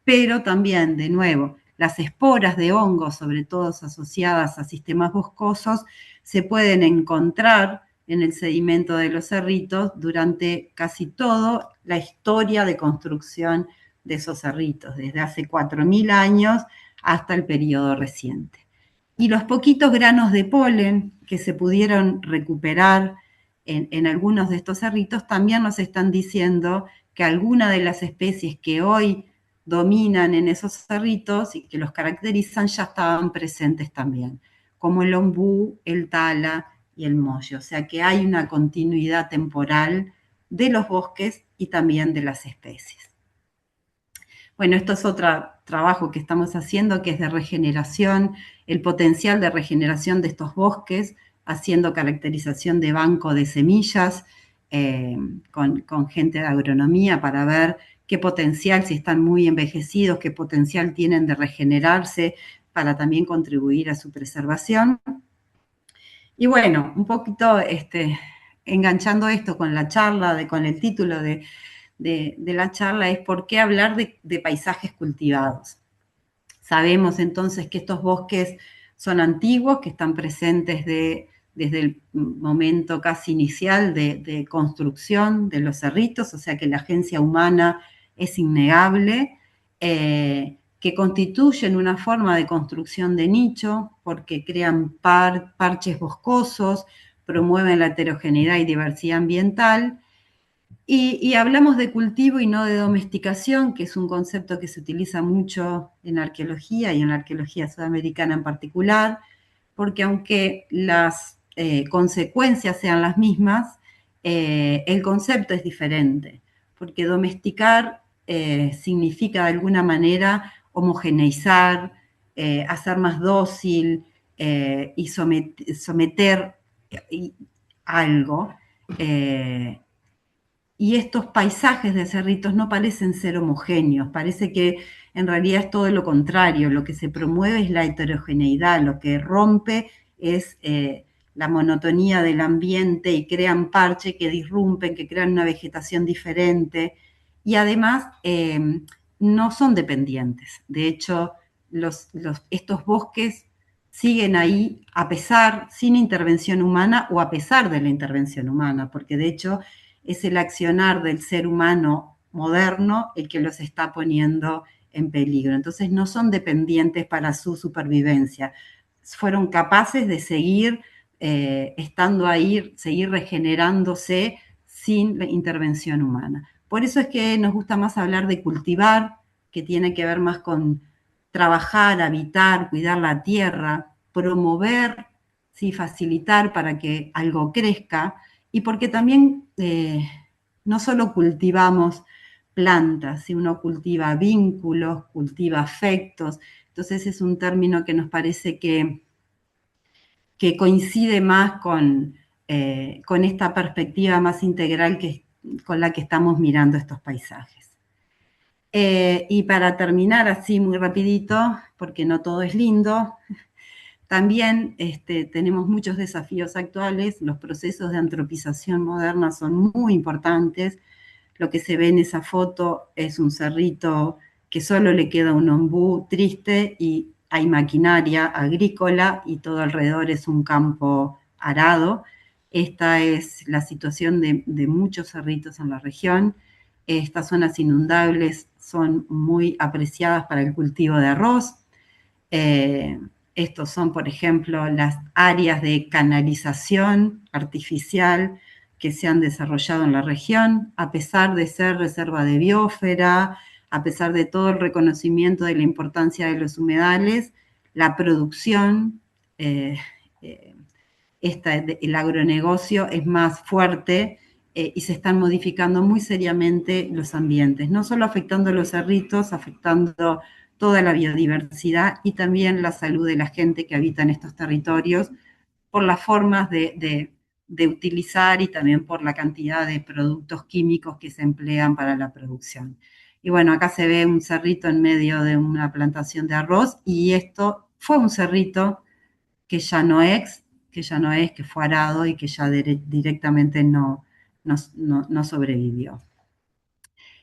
S3: pero también, de nuevo, las esporas de hongos, sobre todo asociadas a sistemas boscosos, se pueden encontrar en el sedimento de los cerritos durante casi toda la historia de construcción de esos cerritos, desde hace 4.000 años hasta el periodo reciente. Y los poquitos granos de polen que se pudieron recuperar en algunos de estos cerritos también nos están diciendo que algunas de las especies que hoy dominan en esos cerritos y que los caracterizan ya estaban presentes también, como el ombú, el tala y el moyo. O sea que hay una continuidad temporal de los bosques y también de las especies. Bueno, esto es otro trabajo que estamos haciendo, que es de regeneración, el potencial de regeneración de estos bosques, haciendo caracterización de banco de semillas con gente de agronomía para ver qué potencial, si están muy envejecidos, qué potencial tienen de regenerarse, para también contribuir a su preservación. Y bueno, un poquito enganchando esto con la charla, con el título de la charla, es por qué hablar de paisajes cultivados. Sabemos entonces que estos bosques son antiguos, que están presentes desde el momento casi inicial de construcción de los cerritos, o sea que la agencia humana es innegable, que constituyen una forma de construcción de nicho porque crean parches boscosos, promueven la heterogeneidad y diversidad ambiental. Y hablamos de cultivo y no de domesticación, que es un concepto que se utiliza mucho en arqueología y en la arqueología sudamericana en particular, porque aunque las consecuencias sean las mismas, el concepto es diferente, porque domesticar significa de alguna manera homogeneizar, hacer más dócil y someter algo. Y estos paisajes de cerritos no parecen ser homogéneos, parece que en realidad es todo lo contrario, lo que se promueve es la heterogeneidad, lo que rompe es la monotonía del ambiente y crean parche que disrumpen, que crean una vegetación diferente y además no son dependientes. De hecho, estos bosques siguen ahí a pesar, sin intervención humana o a pesar de la intervención humana, porque de hecho es el accionar del ser humano moderno el que los está poniendo en peligro. Entonces no son dependientes para su supervivencia. Fueron capaces de seguir estando ahí, seguir regenerándose sin la intervención humana. Por eso es que nos gusta más hablar de cultivar, que tiene que ver más con trabajar, habitar, cuidar la tierra, promover, ¿sí? Facilitar para que algo crezca, y porque también no solo cultivamos plantas, si uno cultiva vínculos, cultiva afectos, entonces es un término que nos parece que coincide más con esta perspectiva más integral con la que estamos mirando estos paisajes. Y para terminar así muy rapidito, porque no todo es lindo, también tenemos muchos desafíos actuales, los procesos de antropización moderna son muy importantes. Lo que se ve en esa foto es un cerrito que solo le queda un ombú triste y hay maquinaria agrícola y todo alrededor es un campo arado. Esta es la situación de muchos cerritos en la región. Estas zonas inundables son muy apreciadas para el cultivo de arroz. Estos son, por ejemplo, las áreas de canalización artificial que se han desarrollado en la región, a pesar de ser reserva de biosfera, a pesar de todo el reconocimiento de la importancia de los humedales, la producción, el agronegocio es más fuerte y se están modificando muy seriamente los ambientes, no solo afectando los cerritos, afectando toda la biodiversidad y también la salud de la gente que habita en estos territorios por las formas de utilizar y también por la cantidad de productos químicos que se emplean para la producción. Y bueno, acá se ve un cerrito en medio de una plantación de arroz y esto fue un cerrito que ya no es, que fue arado y que ya directamente no sobrevivió.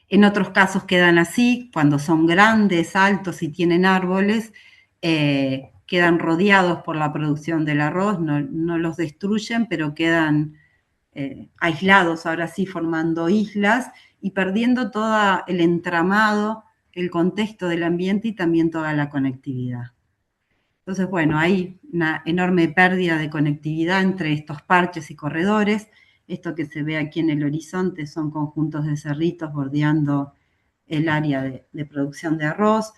S3: En otros casos quedan así, cuando son grandes, altos y tienen árboles, quedan rodeados por la producción del arroz, no los destruyen, pero quedan aislados, ahora sí, formando islas y perdiendo todo el entramado, el contexto del ambiente y también toda la conectividad. Entonces, bueno, hay una enorme pérdida de conectividad entre estos parches y corredores. Esto que se ve aquí en el horizonte son conjuntos de cerritos bordeando el área de producción de arroz.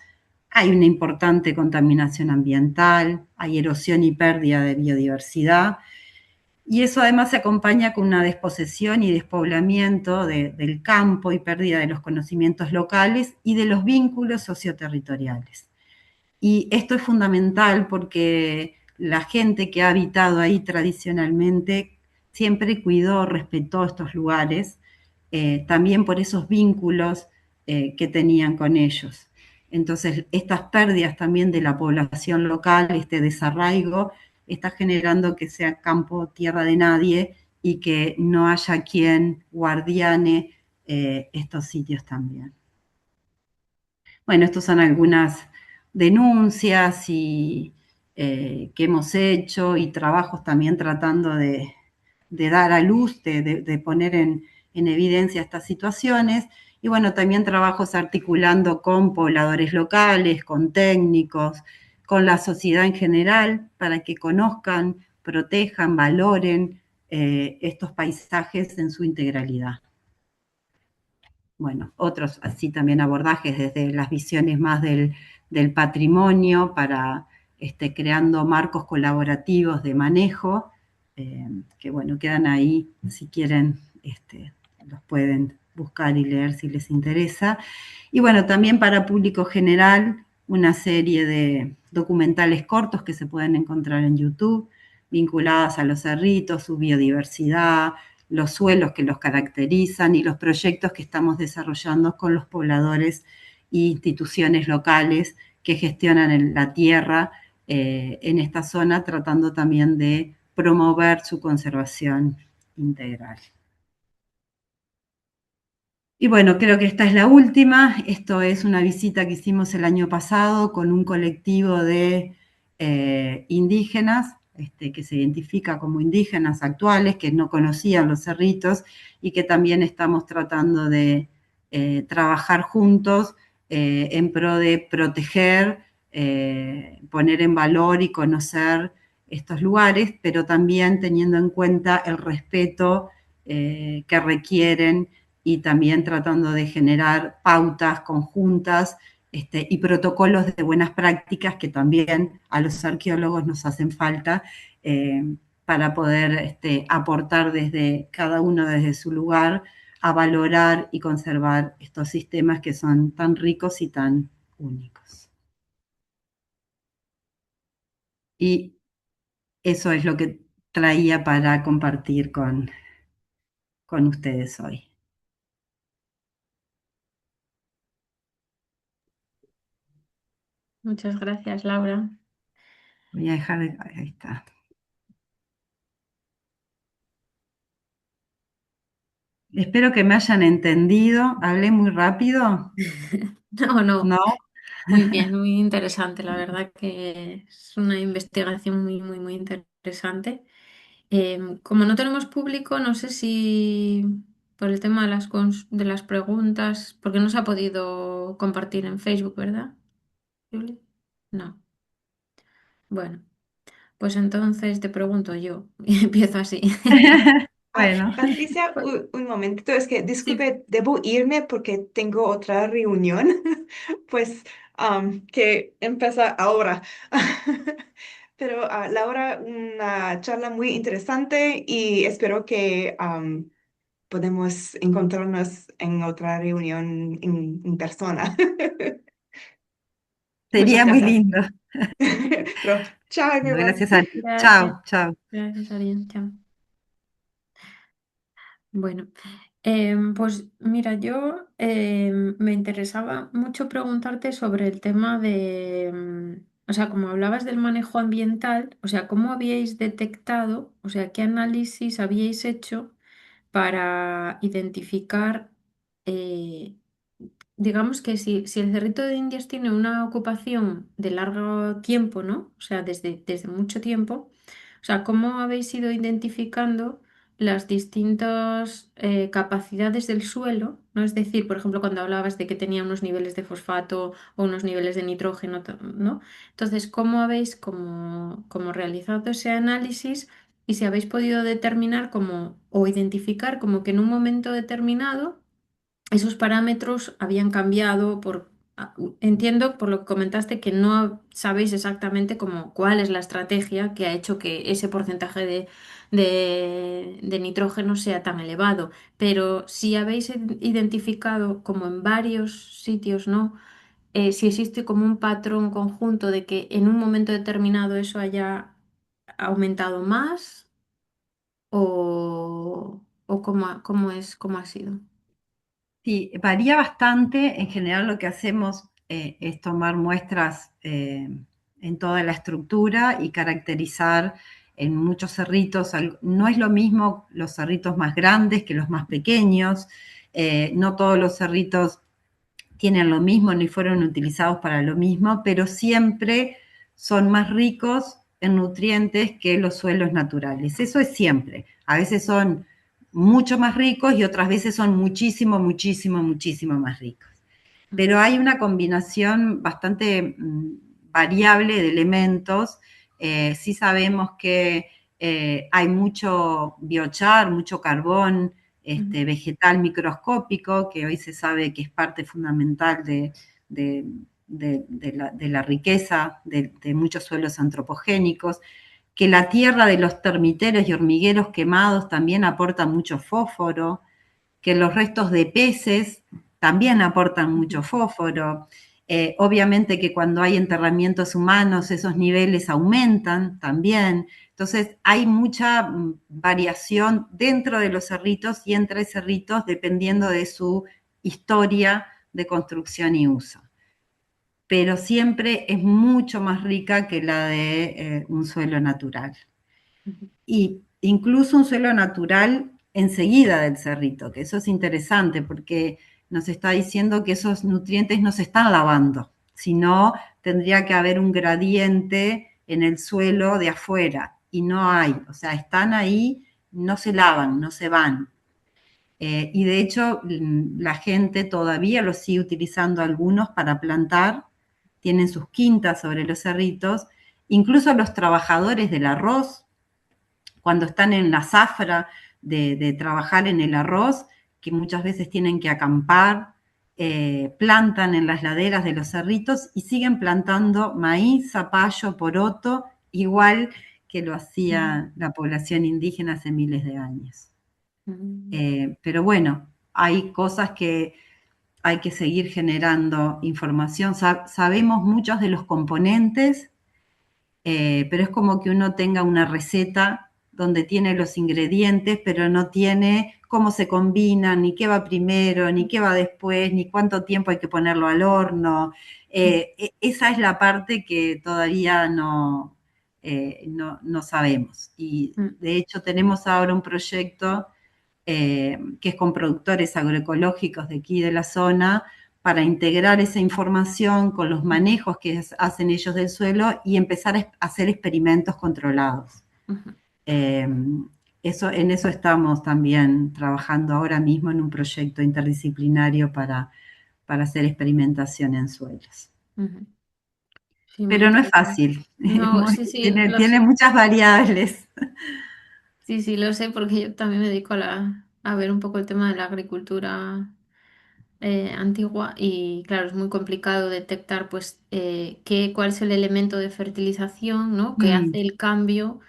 S3: Hay una importante contaminación ambiental, hay erosión y pérdida de biodiversidad. Y eso además se acompaña con una desposesión y despoblamiento del campo y pérdida de los conocimientos locales y de los vínculos socioterritoriales. Y esto es fundamental porque la gente que ha habitado ahí tradicionalmente siempre cuidó, respetó estos lugares, también por esos vínculos que tenían con ellos. Entonces, estas pérdidas también de la población local, este desarraigo, está generando que sea campo tierra de nadie y que no haya quien guardiane estos sitios también. Bueno, estas son algunas denuncias que hemos hecho y trabajos también tratando de dar a luz, de poner en evidencia estas situaciones. Y bueno, también trabajos articulando con pobladores locales, con técnicos, con la sociedad en general, para que conozcan, protejan, valoren estos paisajes en su integralidad. Bueno, otros así también abordajes desde las visiones más del patrimonio para creando marcos colaborativos de manejo, que bueno, quedan ahí, si quieren, los pueden buscar y leer si les interesa. Y bueno, también para público general, una serie de documentales cortos que se pueden encontrar en YouTube, vinculadas a los cerritos, su biodiversidad, los suelos que los caracterizan y los proyectos que estamos desarrollando con los pobladores e instituciones locales que gestionan la tierra en esta zona, tratando también de promover su conservación integral. Y bueno, creo que esta es la última. Esto es una visita que hicimos el año pasado con un colectivo de indígenas, que se identifica como indígenas actuales, que no conocían los cerritos y que también estamos tratando de trabajar juntos en pro de proteger, poner en valor y conocer estos lugares, pero también teniendo en cuenta el respeto que requieren y también tratando de generar pautas conjuntas y protocolos de buenas prácticas que también a los arqueólogos nos hacen falta para poder aportar desde cada uno desde su lugar a valorar y conservar estos sistemas que son tan ricos y tan únicos. Y eso es lo que traía para compartir con ustedes hoy.
S2: Muchas gracias, Laura.
S3: Voy a dejar, ahí está. Espero que me hayan entendido. ¿Hablé muy rápido?
S2: No, no,
S3: ¿No?
S2: muy bien, muy interesante. La verdad que es una investigación muy, muy, muy interesante. Como no tenemos público, no sé si por el tema de de las preguntas, porque no se ha podido compartir en Facebook, ¿verdad, Julie? No. Bueno, pues entonces te pregunto yo y empiezo así.
S3: Bueno,
S5: Patricia,
S2: Pues,
S5: un momentito, es que
S2: sí,
S5: disculpe, debo irme porque tengo otra reunión, pues que empieza ahora. Pero Laura, una charla muy interesante y espero que podemos encontrarnos en otra reunión en persona.
S2: muchas
S3: sería muy
S2: gracias.
S3: lindo.
S5: Pero, chao,
S3: Bueno,
S5: everyone.
S3: gracias a ti.
S2: Gracias.
S3: Chao, chao.
S2: Gracias, Ariel. Chao. Bueno, pues mira, yo me interesaba mucho preguntarte sobre el tema de, o sea, como hablabas del manejo ambiental, o sea, ¿cómo habíais detectado, o sea, qué análisis habíais hecho para identificar, eh, digamos que si el Cerrito de Indias tiene una ocupación de largo tiempo, ¿no? O sea, desde mucho tiempo. O sea, ¿cómo habéis ido identificando las distintas capacidades del suelo? ¿No? Es decir, por ejemplo, cuando hablabas de que tenía unos niveles de fosfato o unos niveles de nitrógeno, ¿no? Entonces, ¿cómo habéis como realizado ese análisis y si habéis podido determinar como, o identificar como que en un momento determinado esos parámetros habían cambiado entiendo por lo que comentaste que no sabéis exactamente cuál es la estrategia que ha hecho que ese porcentaje de nitrógeno sea tan elevado, pero si habéis identificado como en varios sitios, ¿no? Si existe como un patrón conjunto de que en un momento determinado eso haya aumentado más o cómo ha sido.
S3: Sí, varía bastante. En general lo que hacemos es tomar muestras en toda la estructura y caracterizar en muchos cerritos. No es lo mismo los cerritos más grandes que los más pequeños, no todos los cerritos tienen lo mismo ni fueron utilizados para lo mismo, pero siempre son más ricos en nutrientes que los suelos naturales. Eso es siempre. A veces son mucho más ricos y otras veces son muchísimo, muchísimo, muchísimo más ricos. Pero hay una combinación bastante variable de elementos. Sí sabemos que hay mucho biochar, mucho carbón vegetal microscópico, que hoy se sabe que es parte fundamental de la riqueza de muchos suelos antropogénicos, que la tierra de los termiteros y hormigueros quemados también aporta mucho fósforo, que los restos de peces también aportan mucho fósforo. Obviamente que cuando hay enterramientos humanos esos niveles aumentan también. Entonces hay mucha variación dentro de los cerritos y entre cerritos dependiendo de su historia de construcción y uso. Pero siempre es mucho más rica que la de un suelo natural. Y incluso un suelo natural enseguida del cerrito, que eso es interesante porque nos está diciendo que esos nutrientes no se están lavando, sino tendría que haber un gradiente en el suelo de afuera y no hay, o sea, están ahí, no se lavan, no se van. Y de hecho la gente todavía los sigue utilizando algunos para plantar, tienen sus quintas sobre los cerritos, incluso los trabajadores del arroz cuando están en la zafra de trabajar en el arroz, que muchas veces tienen que acampar, plantan en las laderas de los cerritos y siguen plantando maíz, zapallo, poroto, igual que lo hacía la población indígena hace miles de años. Pero bueno, hay cosas que hay que seguir generando información. Sabemos muchos de los componentes, pero es como que uno tenga una receta donde tiene los ingredientes, pero no tiene cómo se combinan, ni qué va primero, ni qué va después, ni cuánto tiempo hay que ponerlo al horno. Esa es la parte que todavía no sabemos. Y de hecho tenemos ahora un proyecto que es con productores agroecológicos de aquí de la zona, para integrar esa información con los manejos que hacen ellos del suelo y empezar a hacer experimentos controlados. En eso estamos también trabajando ahora mismo en un proyecto interdisciplinario para hacer experimentación en suelos.
S2: Sí, muy
S3: Pero no es
S2: interesante.
S3: fácil,
S2: No, sí, sí, lo
S3: tiene
S2: sé.
S3: muchas variables.
S2: Sí, sí, lo sé porque yo también me dedico a ver un poco el tema de la agricultura antigua y claro, es muy complicado detectar pues cuál es el elemento de fertilización, ¿no? Que hace el cambio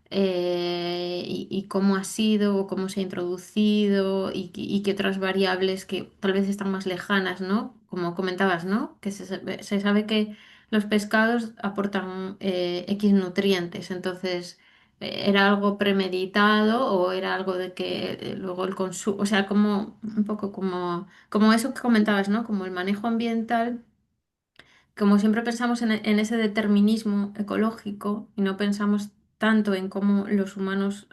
S2: y cómo ha sido o cómo se ha introducido y qué otras variables que tal vez están más lejanas, ¿no? Como comentabas, ¿no? Que se sabe que los pescados aportan X nutrientes, entonces ¿era algo premeditado o era algo de que luego el consumo, o sea, como un poco como eso que comentabas, ¿no? Como el manejo ambiental, como siempre pensamos en ese determinismo ecológico y no pensamos tanto en cómo los humanos,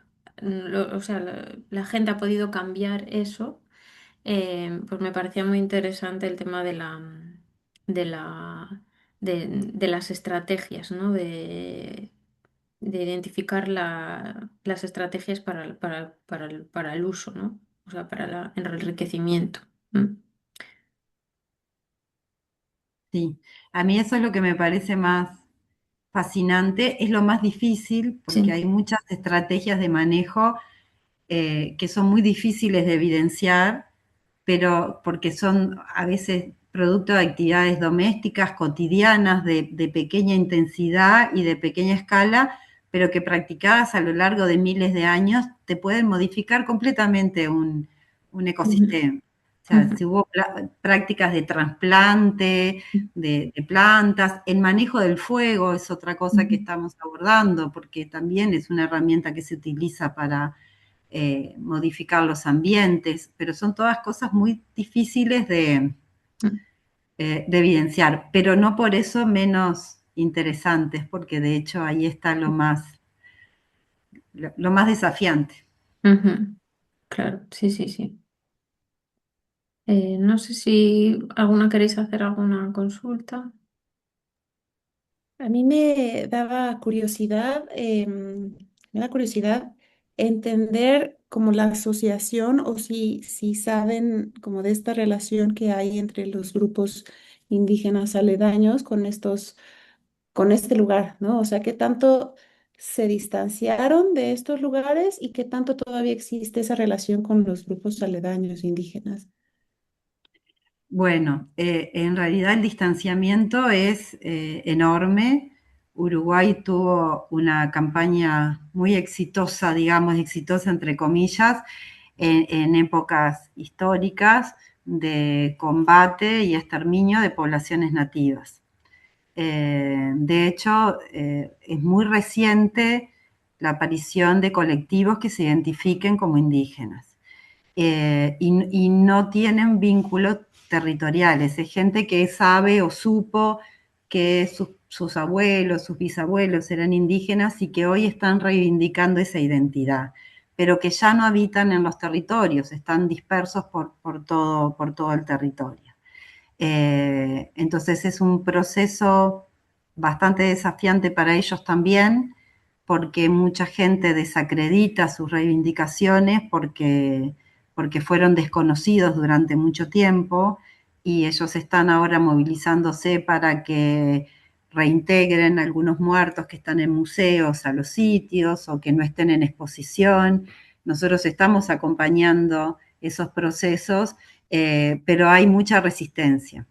S2: o sea, la gente ha podido cambiar eso, pues me parecía muy interesante el tema de la, de las estrategias, ¿no? De identificar las estrategias para el uso, ¿no? O sea, para el enriquecimiento. ¿Mm?
S3: Sí, a mí eso es lo que me parece más fascinante, es lo más difícil porque
S2: Sí.
S3: hay muchas estrategias de manejo que son muy difíciles de evidenciar, pero porque son a veces producto de actividades domésticas, cotidianas, de pequeña intensidad y de pequeña escala, pero que practicadas a lo largo de miles de años te pueden modificar completamente un
S2: Ujú,
S3: ecosistema. O sea,
S2: ujú,
S3: si hubo prácticas de trasplante de plantas, el manejo del fuego es otra cosa que
S2: ujú,
S3: estamos abordando, porque también es una herramienta que se utiliza para modificar los ambientes, pero son todas cosas muy difíciles de evidenciar, pero no por eso menos interesantes, porque de hecho ahí está lo más desafiante.
S2: Ujú. Claro, sí, sí, sí. No sé si alguna queréis hacer alguna consulta.
S4: A mí me da curiosidad entender como la asociación o si saben como de esta relación que hay entre los grupos indígenas aledaños con este lugar, ¿no? O sea, qué tanto se distanciaron de estos lugares y qué tanto todavía existe esa relación con los grupos aledaños indígenas.
S3: Bueno, en realidad el distanciamiento es enorme. Uruguay tuvo una campaña muy exitosa, digamos, exitosa entre comillas, en épocas históricas de combate y exterminio de poblaciones nativas. De hecho, es muy reciente la aparición de colectivos que se identifiquen como indígenas y no tienen vínculos territoriales. Es gente que sabe o supo que sus abuelos, sus bisabuelos eran indígenas y que hoy están reivindicando esa identidad, pero que ya no habitan en los territorios, están dispersos por todo el territorio. Entonces es un proceso bastante desafiante para ellos también, porque mucha gente desacredita sus reivindicaciones porque fueron desconocidos durante mucho tiempo y ellos están ahora movilizándose para que reintegren algunos muertos que están en museos a los sitios o que no estén en exposición. Nosotros estamos acompañando esos procesos, pero hay mucha resistencia.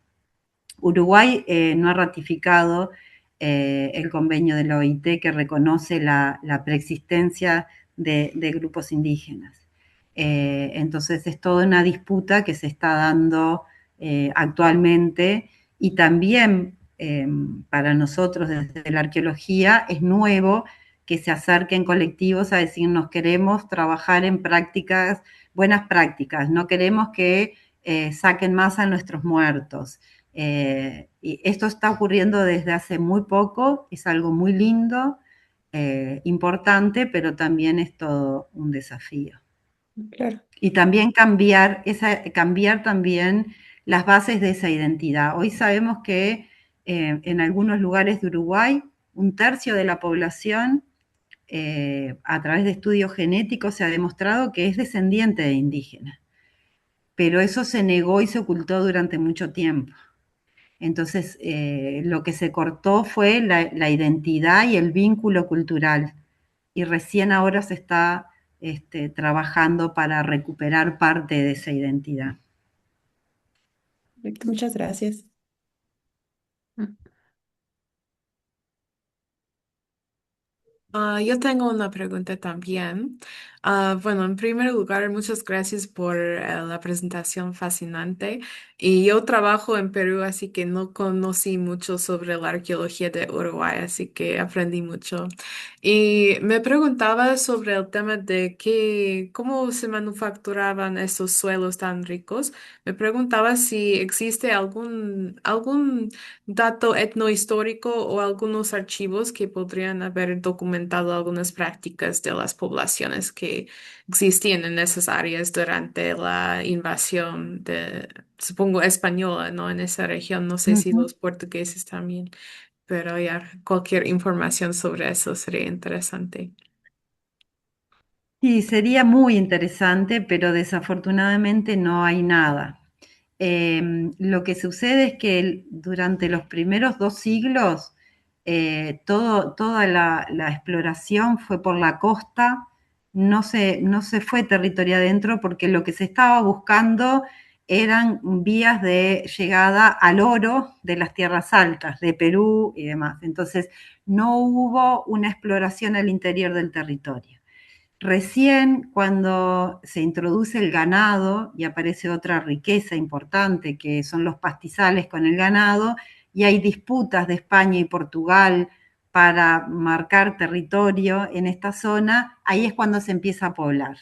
S3: Uruguay no ha ratificado el convenio de la OIT que reconoce la preexistencia de grupos indígenas. Entonces es toda una disputa que se está dando actualmente y también para nosotros desde la arqueología es nuevo que se acerquen colectivos a decirnos queremos trabajar en prácticas, buenas prácticas, no queremos que saquen más a nuestros muertos. Y esto está ocurriendo desde hace muy poco, es algo muy lindo, importante, pero también es todo un desafío.
S4: Claro.
S3: Y también cambiar también las bases de esa identidad. Hoy sabemos que en algunos lugares de Uruguay, un tercio de la población, a través de estudios genéticos, se ha demostrado que es descendiente de indígenas. Pero eso se negó y se ocultó durante mucho tiempo. Entonces, lo que se cortó fue la identidad y el vínculo cultural. Y recién ahora se está trabajando para recuperar parte de esa identidad.
S4: Perfecto, muchas gracias.
S2: Mm.
S1: Yo tengo una pregunta también. Bueno, en primer lugar, muchas gracias por la presentación fascinante. Y yo trabajo en Perú, así que no conocí mucho sobre la arqueología de Uruguay, así que aprendí mucho. Y me preguntaba sobre el tema de cómo se manufacturaban esos suelos tan ricos. Me preguntaba si existe algún dato etnohistórico o algunos archivos que podrían haber documentado algunas prácticas de las poblaciones que existían en esas áreas durante la invasión supongo, española, ¿no? En esa región. No sé si
S3: Ujú.
S1: los portugueses también, pero ya cualquier información sobre eso sería interesante.
S3: Sí, sería muy interesante, pero desafortunadamente no hay nada. Lo que sucede es que durante los primeros 2 siglos toda la exploración fue por la costa, no se fue territorio adentro porque lo que se estaba buscando eran vías de llegada al oro de las tierras altas, de Perú y demás. Entonces no hubo una exploración al interior del territorio. Recién cuando se introduce el ganado y aparece otra riqueza importante que son los pastizales con el ganado y hay disputas de España y Portugal para marcar territorio en esta zona, ahí es cuando se empieza a poblar.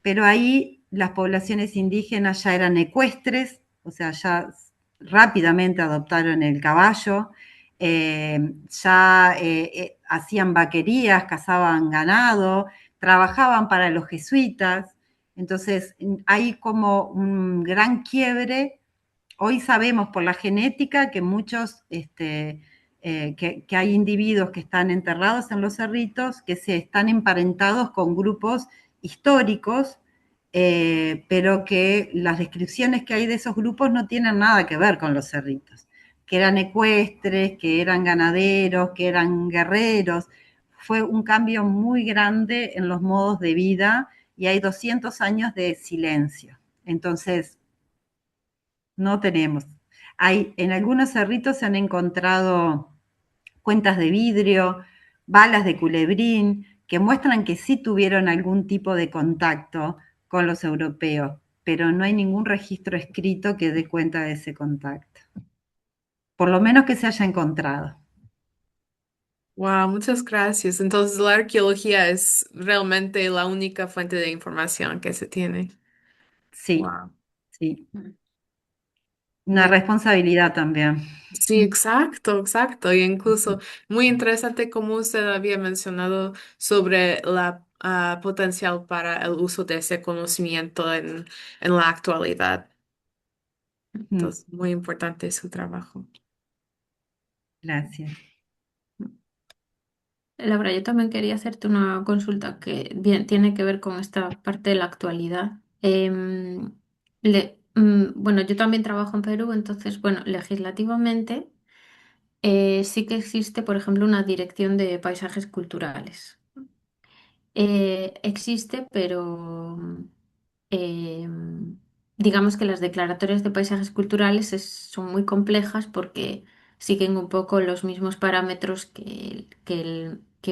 S3: Pero ahí las poblaciones indígenas ya eran ecuestres, o sea, ya rápidamente adoptaron el caballo, ya hacían vaquerías, cazaban ganado, trabajaban para los jesuitas. Entonces hay como un gran quiebre. Hoy sabemos por la genética que muchos, que hay individuos que están enterrados en los cerritos, que se están emparentados con grupos históricos, pero que las descripciones que hay de esos grupos no tienen nada que ver con los cerritos, que eran ecuestres, que eran ganaderos, que eran guerreros. Fue un cambio muy grande en los modos de vida y hay 200 años de silencio. Entonces, no tenemos. En algunos cerritos se han encontrado cuentas de vidrio, balas de culebrín, que muestran que sí tuvieron algún tipo de contacto con los europeos, pero no hay ningún registro escrito que dé cuenta de ese contacto. Por lo menos que se haya encontrado.
S1: Wow, muchas gracias. Entonces, la arqueología es realmente la única fuente de información que se tiene.
S3: Sí,
S1: Wow.
S3: sí.
S2: Mm.
S3: Una
S1: Muy,
S3: responsabilidad también.
S1: sí, exacto, exacto. Y incluso muy interesante como usted había mencionado sobre la potencial para el uso de ese conocimiento en la actualidad. Entonces, muy importante su trabajo.
S3: Gracias.
S2: Laura, yo también quería hacerte una consulta que bien tiene que ver con esta parte de la actualidad. Bueno, yo también trabajo en Perú, entonces, bueno, legislativamente sí que existe, por ejemplo, una dirección de paisajes culturales. Existe, pero eh, digamos que las declaratorias de paisajes culturales son muy complejas porque siguen un poco los mismos parámetros que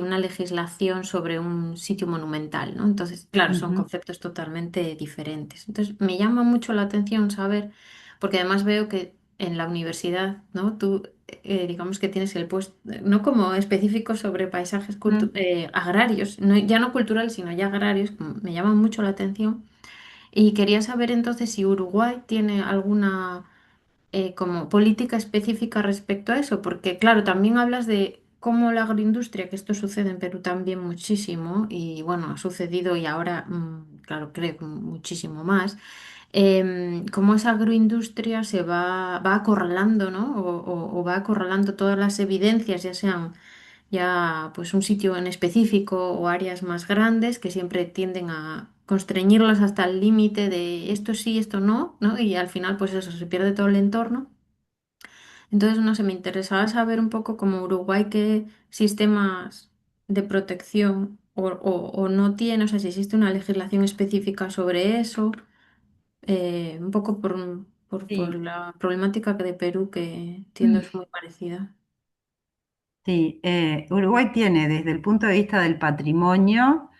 S2: una legislación sobre un sitio monumental, ¿no? Entonces, claro, son
S3: Ujú.
S2: conceptos totalmente diferentes. Entonces, me llama mucho la atención saber, porque además veo que en la universidad, ¿no? Tú digamos que tienes el puesto, no como específico sobre paisajes agrarios, ya no culturales, sino ya agrarios, como me llaman mucho la atención. Y quería saber entonces si Uruguay tiene alguna como política específica respecto a eso, porque claro, también hablas de cómo la agroindustria, que esto sucede en Perú también muchísimo, y bueno, ha sucedido y ahora, claro, creo que muchísimo más, cómo esa agroindustria va acorralando, ¿no? O va acorralando todas las evidencias, ya sean ya pues un sitio en específico o áreas más grandes que siempre tienden a constreñirlas hasta el límite de esto sí, esto no, ¿no? Y al final pues eso, se pierde todo el entorno. Entonces, no sé, me interesaba saber un poco como Uruguay qué sistemas de protección o no tiene, o sea, si existe una legislación específica sobre eso, un poco por
S3: Sí,
S2: la problemática que de Perú que entiendo
S3: mm,
S2: es muy parecida.
S3: sí. Uruguay tiene desde el punto de vista del patrimonio,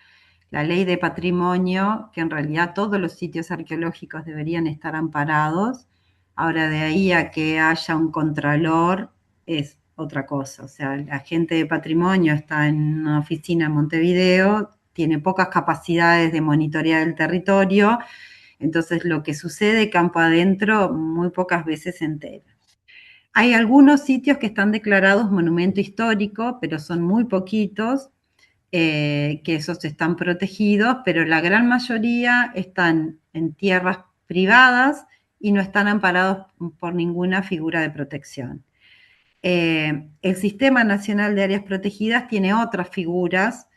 S3: la ley de patrimonio, que en realidad todos los sitios arqueológicos deberían estar amparados. Ahora, de ahí a que haya un contralor es otra cosa. O sea, la gente de patrimonio está en una oficina en Montevideo, tiene pocas capacidades de monitorear el territorio, entonces lo que sucede campo adentro muy pocas veces se entera. Hay algunos sitios que están declarados monumento histórico, pero son muy poquitos, que esos están protegidos, pero la gran mayoría están en tierras privadas y no están amparados por ninguna figura de protección. El Sistema Nacional de Áreas Protegidas tiene otras figuras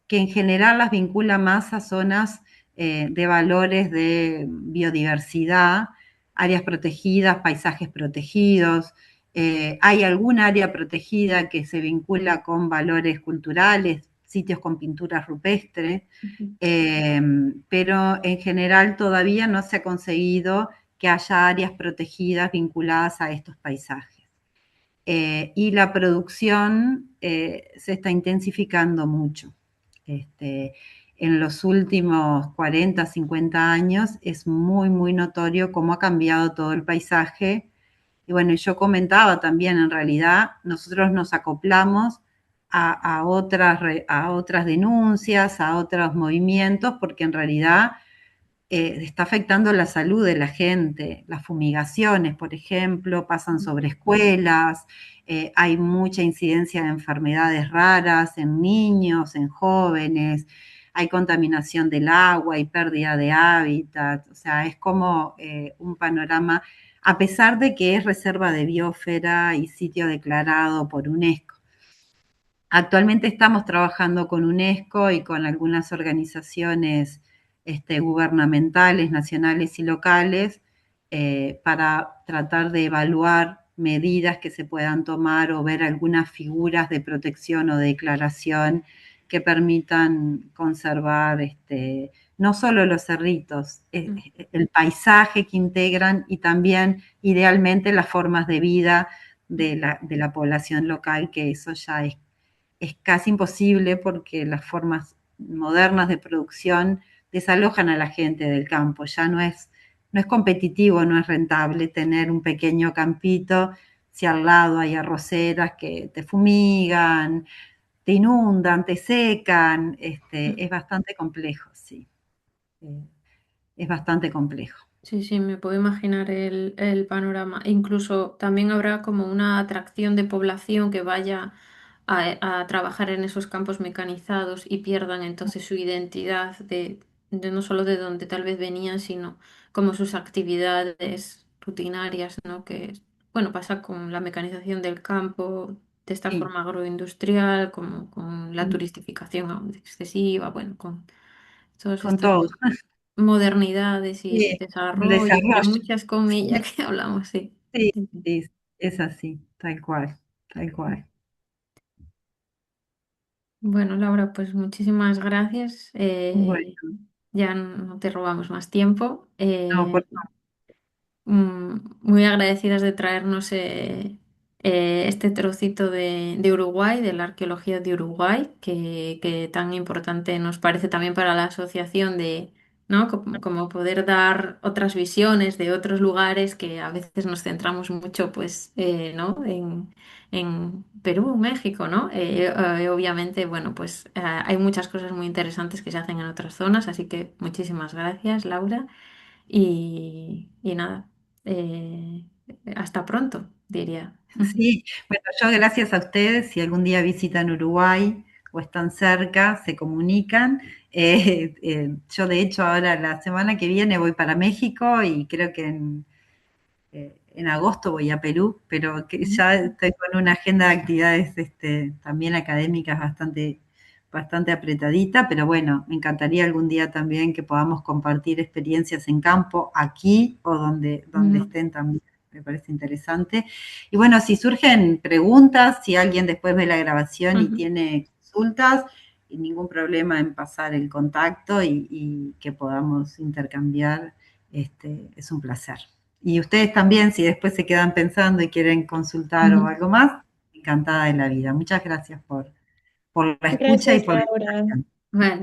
S3: que en general las vincula más a zonas de valores de biodiversidad, áreas protegidas, paisajes protegidos. Hay alguna área protegida que se vincula con valores culturales, sitios con pinturas rupestres,
S2: Ujú.
S3: pero en general todavía no se ha conseguido que haya áreas protegidas vinculadas a estos paisajes. Y la producción se está intensificando mucho. Este, en los últimos 40, 50 años es muy, muy notorio cómo ha cambiado todo el paisaje. Y bueno, yo comentaba también, en realidad, nosotros nos acoplamos a otras denuncias, a otros movimientos, porque en realidad está afectando la salud de la gente. Las fumigaciones, por ejemplo, pasan sobre escuelas, hay mucha incidencia de enfermedades raras en niños, en jóvenes, hay contaminación del agua y pérdida de hábitat. O sea, es como un panorama, a pesar de que es reserva de biosfera y sitio declarado por UNESCO. Actualmente estamos trabajando con UNESCO y con algunas organizaciones gubernamentales, nacionales y locales, para tratar de evaluar medidas que se puedan tomar o ver algunas figuras de protección o de declaración que permitan conservar no solo los cerritos, el paisaje que integran y también idealmente las formas de vida de la población local, que eso ya es casi imposible porque las formas modernas de producción desalojan a la gente del campo. Ya no es competitivo, no es rentable tener un pequeño campito si al lado hay arroceras que te fumigan, te inundan, te secan. Es bastante complejo, sí. Es bastante complejo.
S2: Sí, sí, me puedo imaginar el panorama. Incluso también habrá como una atracción de población que vaya a trabajar en esos campos mecanizados y pierdan entonces su identidad de no solo de donde tal vez venían, sino como sus actividades rutinarias, ¿no? Que, bueno, pasa con la mecanización del campo, de esta
S3: Sí.
S2: forma agroindustrial, como con la turistificación excesiva, bueno, con todas
S3: Con
S2: estas
S3: todo.
S2: modernidades y
S3: Sí, el
S2: desarrollo, entre
S3: desarrollo.
S2: muchas comillas que hablamos, sí.
S3: Sí,
S2: Sí, sí.
S3: sí, es así, tal cual, tal cual.
S2: Bueno, Laura, pues muchísimas gracias.
S3: Bueno,
S2: Ya no te robamos más tiempo.
S3: no,
S2: Muy agradecidas de traernos este trocito de Uruguay, de la arqueología de Uruguay, que tan importante nos parece también para la asociación de, ¿no? Como poder dar otras visiones de otros lugares que a veces nos centramos mucho, pues, ¿no? En Perú, México, ¿no? Obviamente, bueno, pues hay muchas cosas muy interesantes que se hacen en otras zonas, así que muchísimas gracias, Laura. Y nada, eh, hasta pronto, diría.
S3: sí, bueno, yo gracias a ustedes, si algún día visitan Uruguay o están cerca, se comunican. Yo de hecho ahora la semana que viene voy para México y creo que en agosto voy a Perú, pero que ya estoy con una agenda de actividades también académicas bastante apretadita, pero bueno, me encantaría algún día también que podamos compartir experiencias en campo aquí o donde
S2: Ujú,
S3: estén también. Me parece interesante. Y bueno, si surgen preguntas, si alguien después ve la grabación y
S2: ujú.
S3: tiene consultas, y ningún problema en pasar el contacto y que podamos intercambiar, es un placer. Y ustedes también, si después se quedan pensando y quieren consultar o
S2: Ujú.
S3: algo más, encantada de la vida. Muchas gracias por la escucha y
S4: Gracias,
S3: por la
S4: Laura.
S3: invitación.
S2: Vale.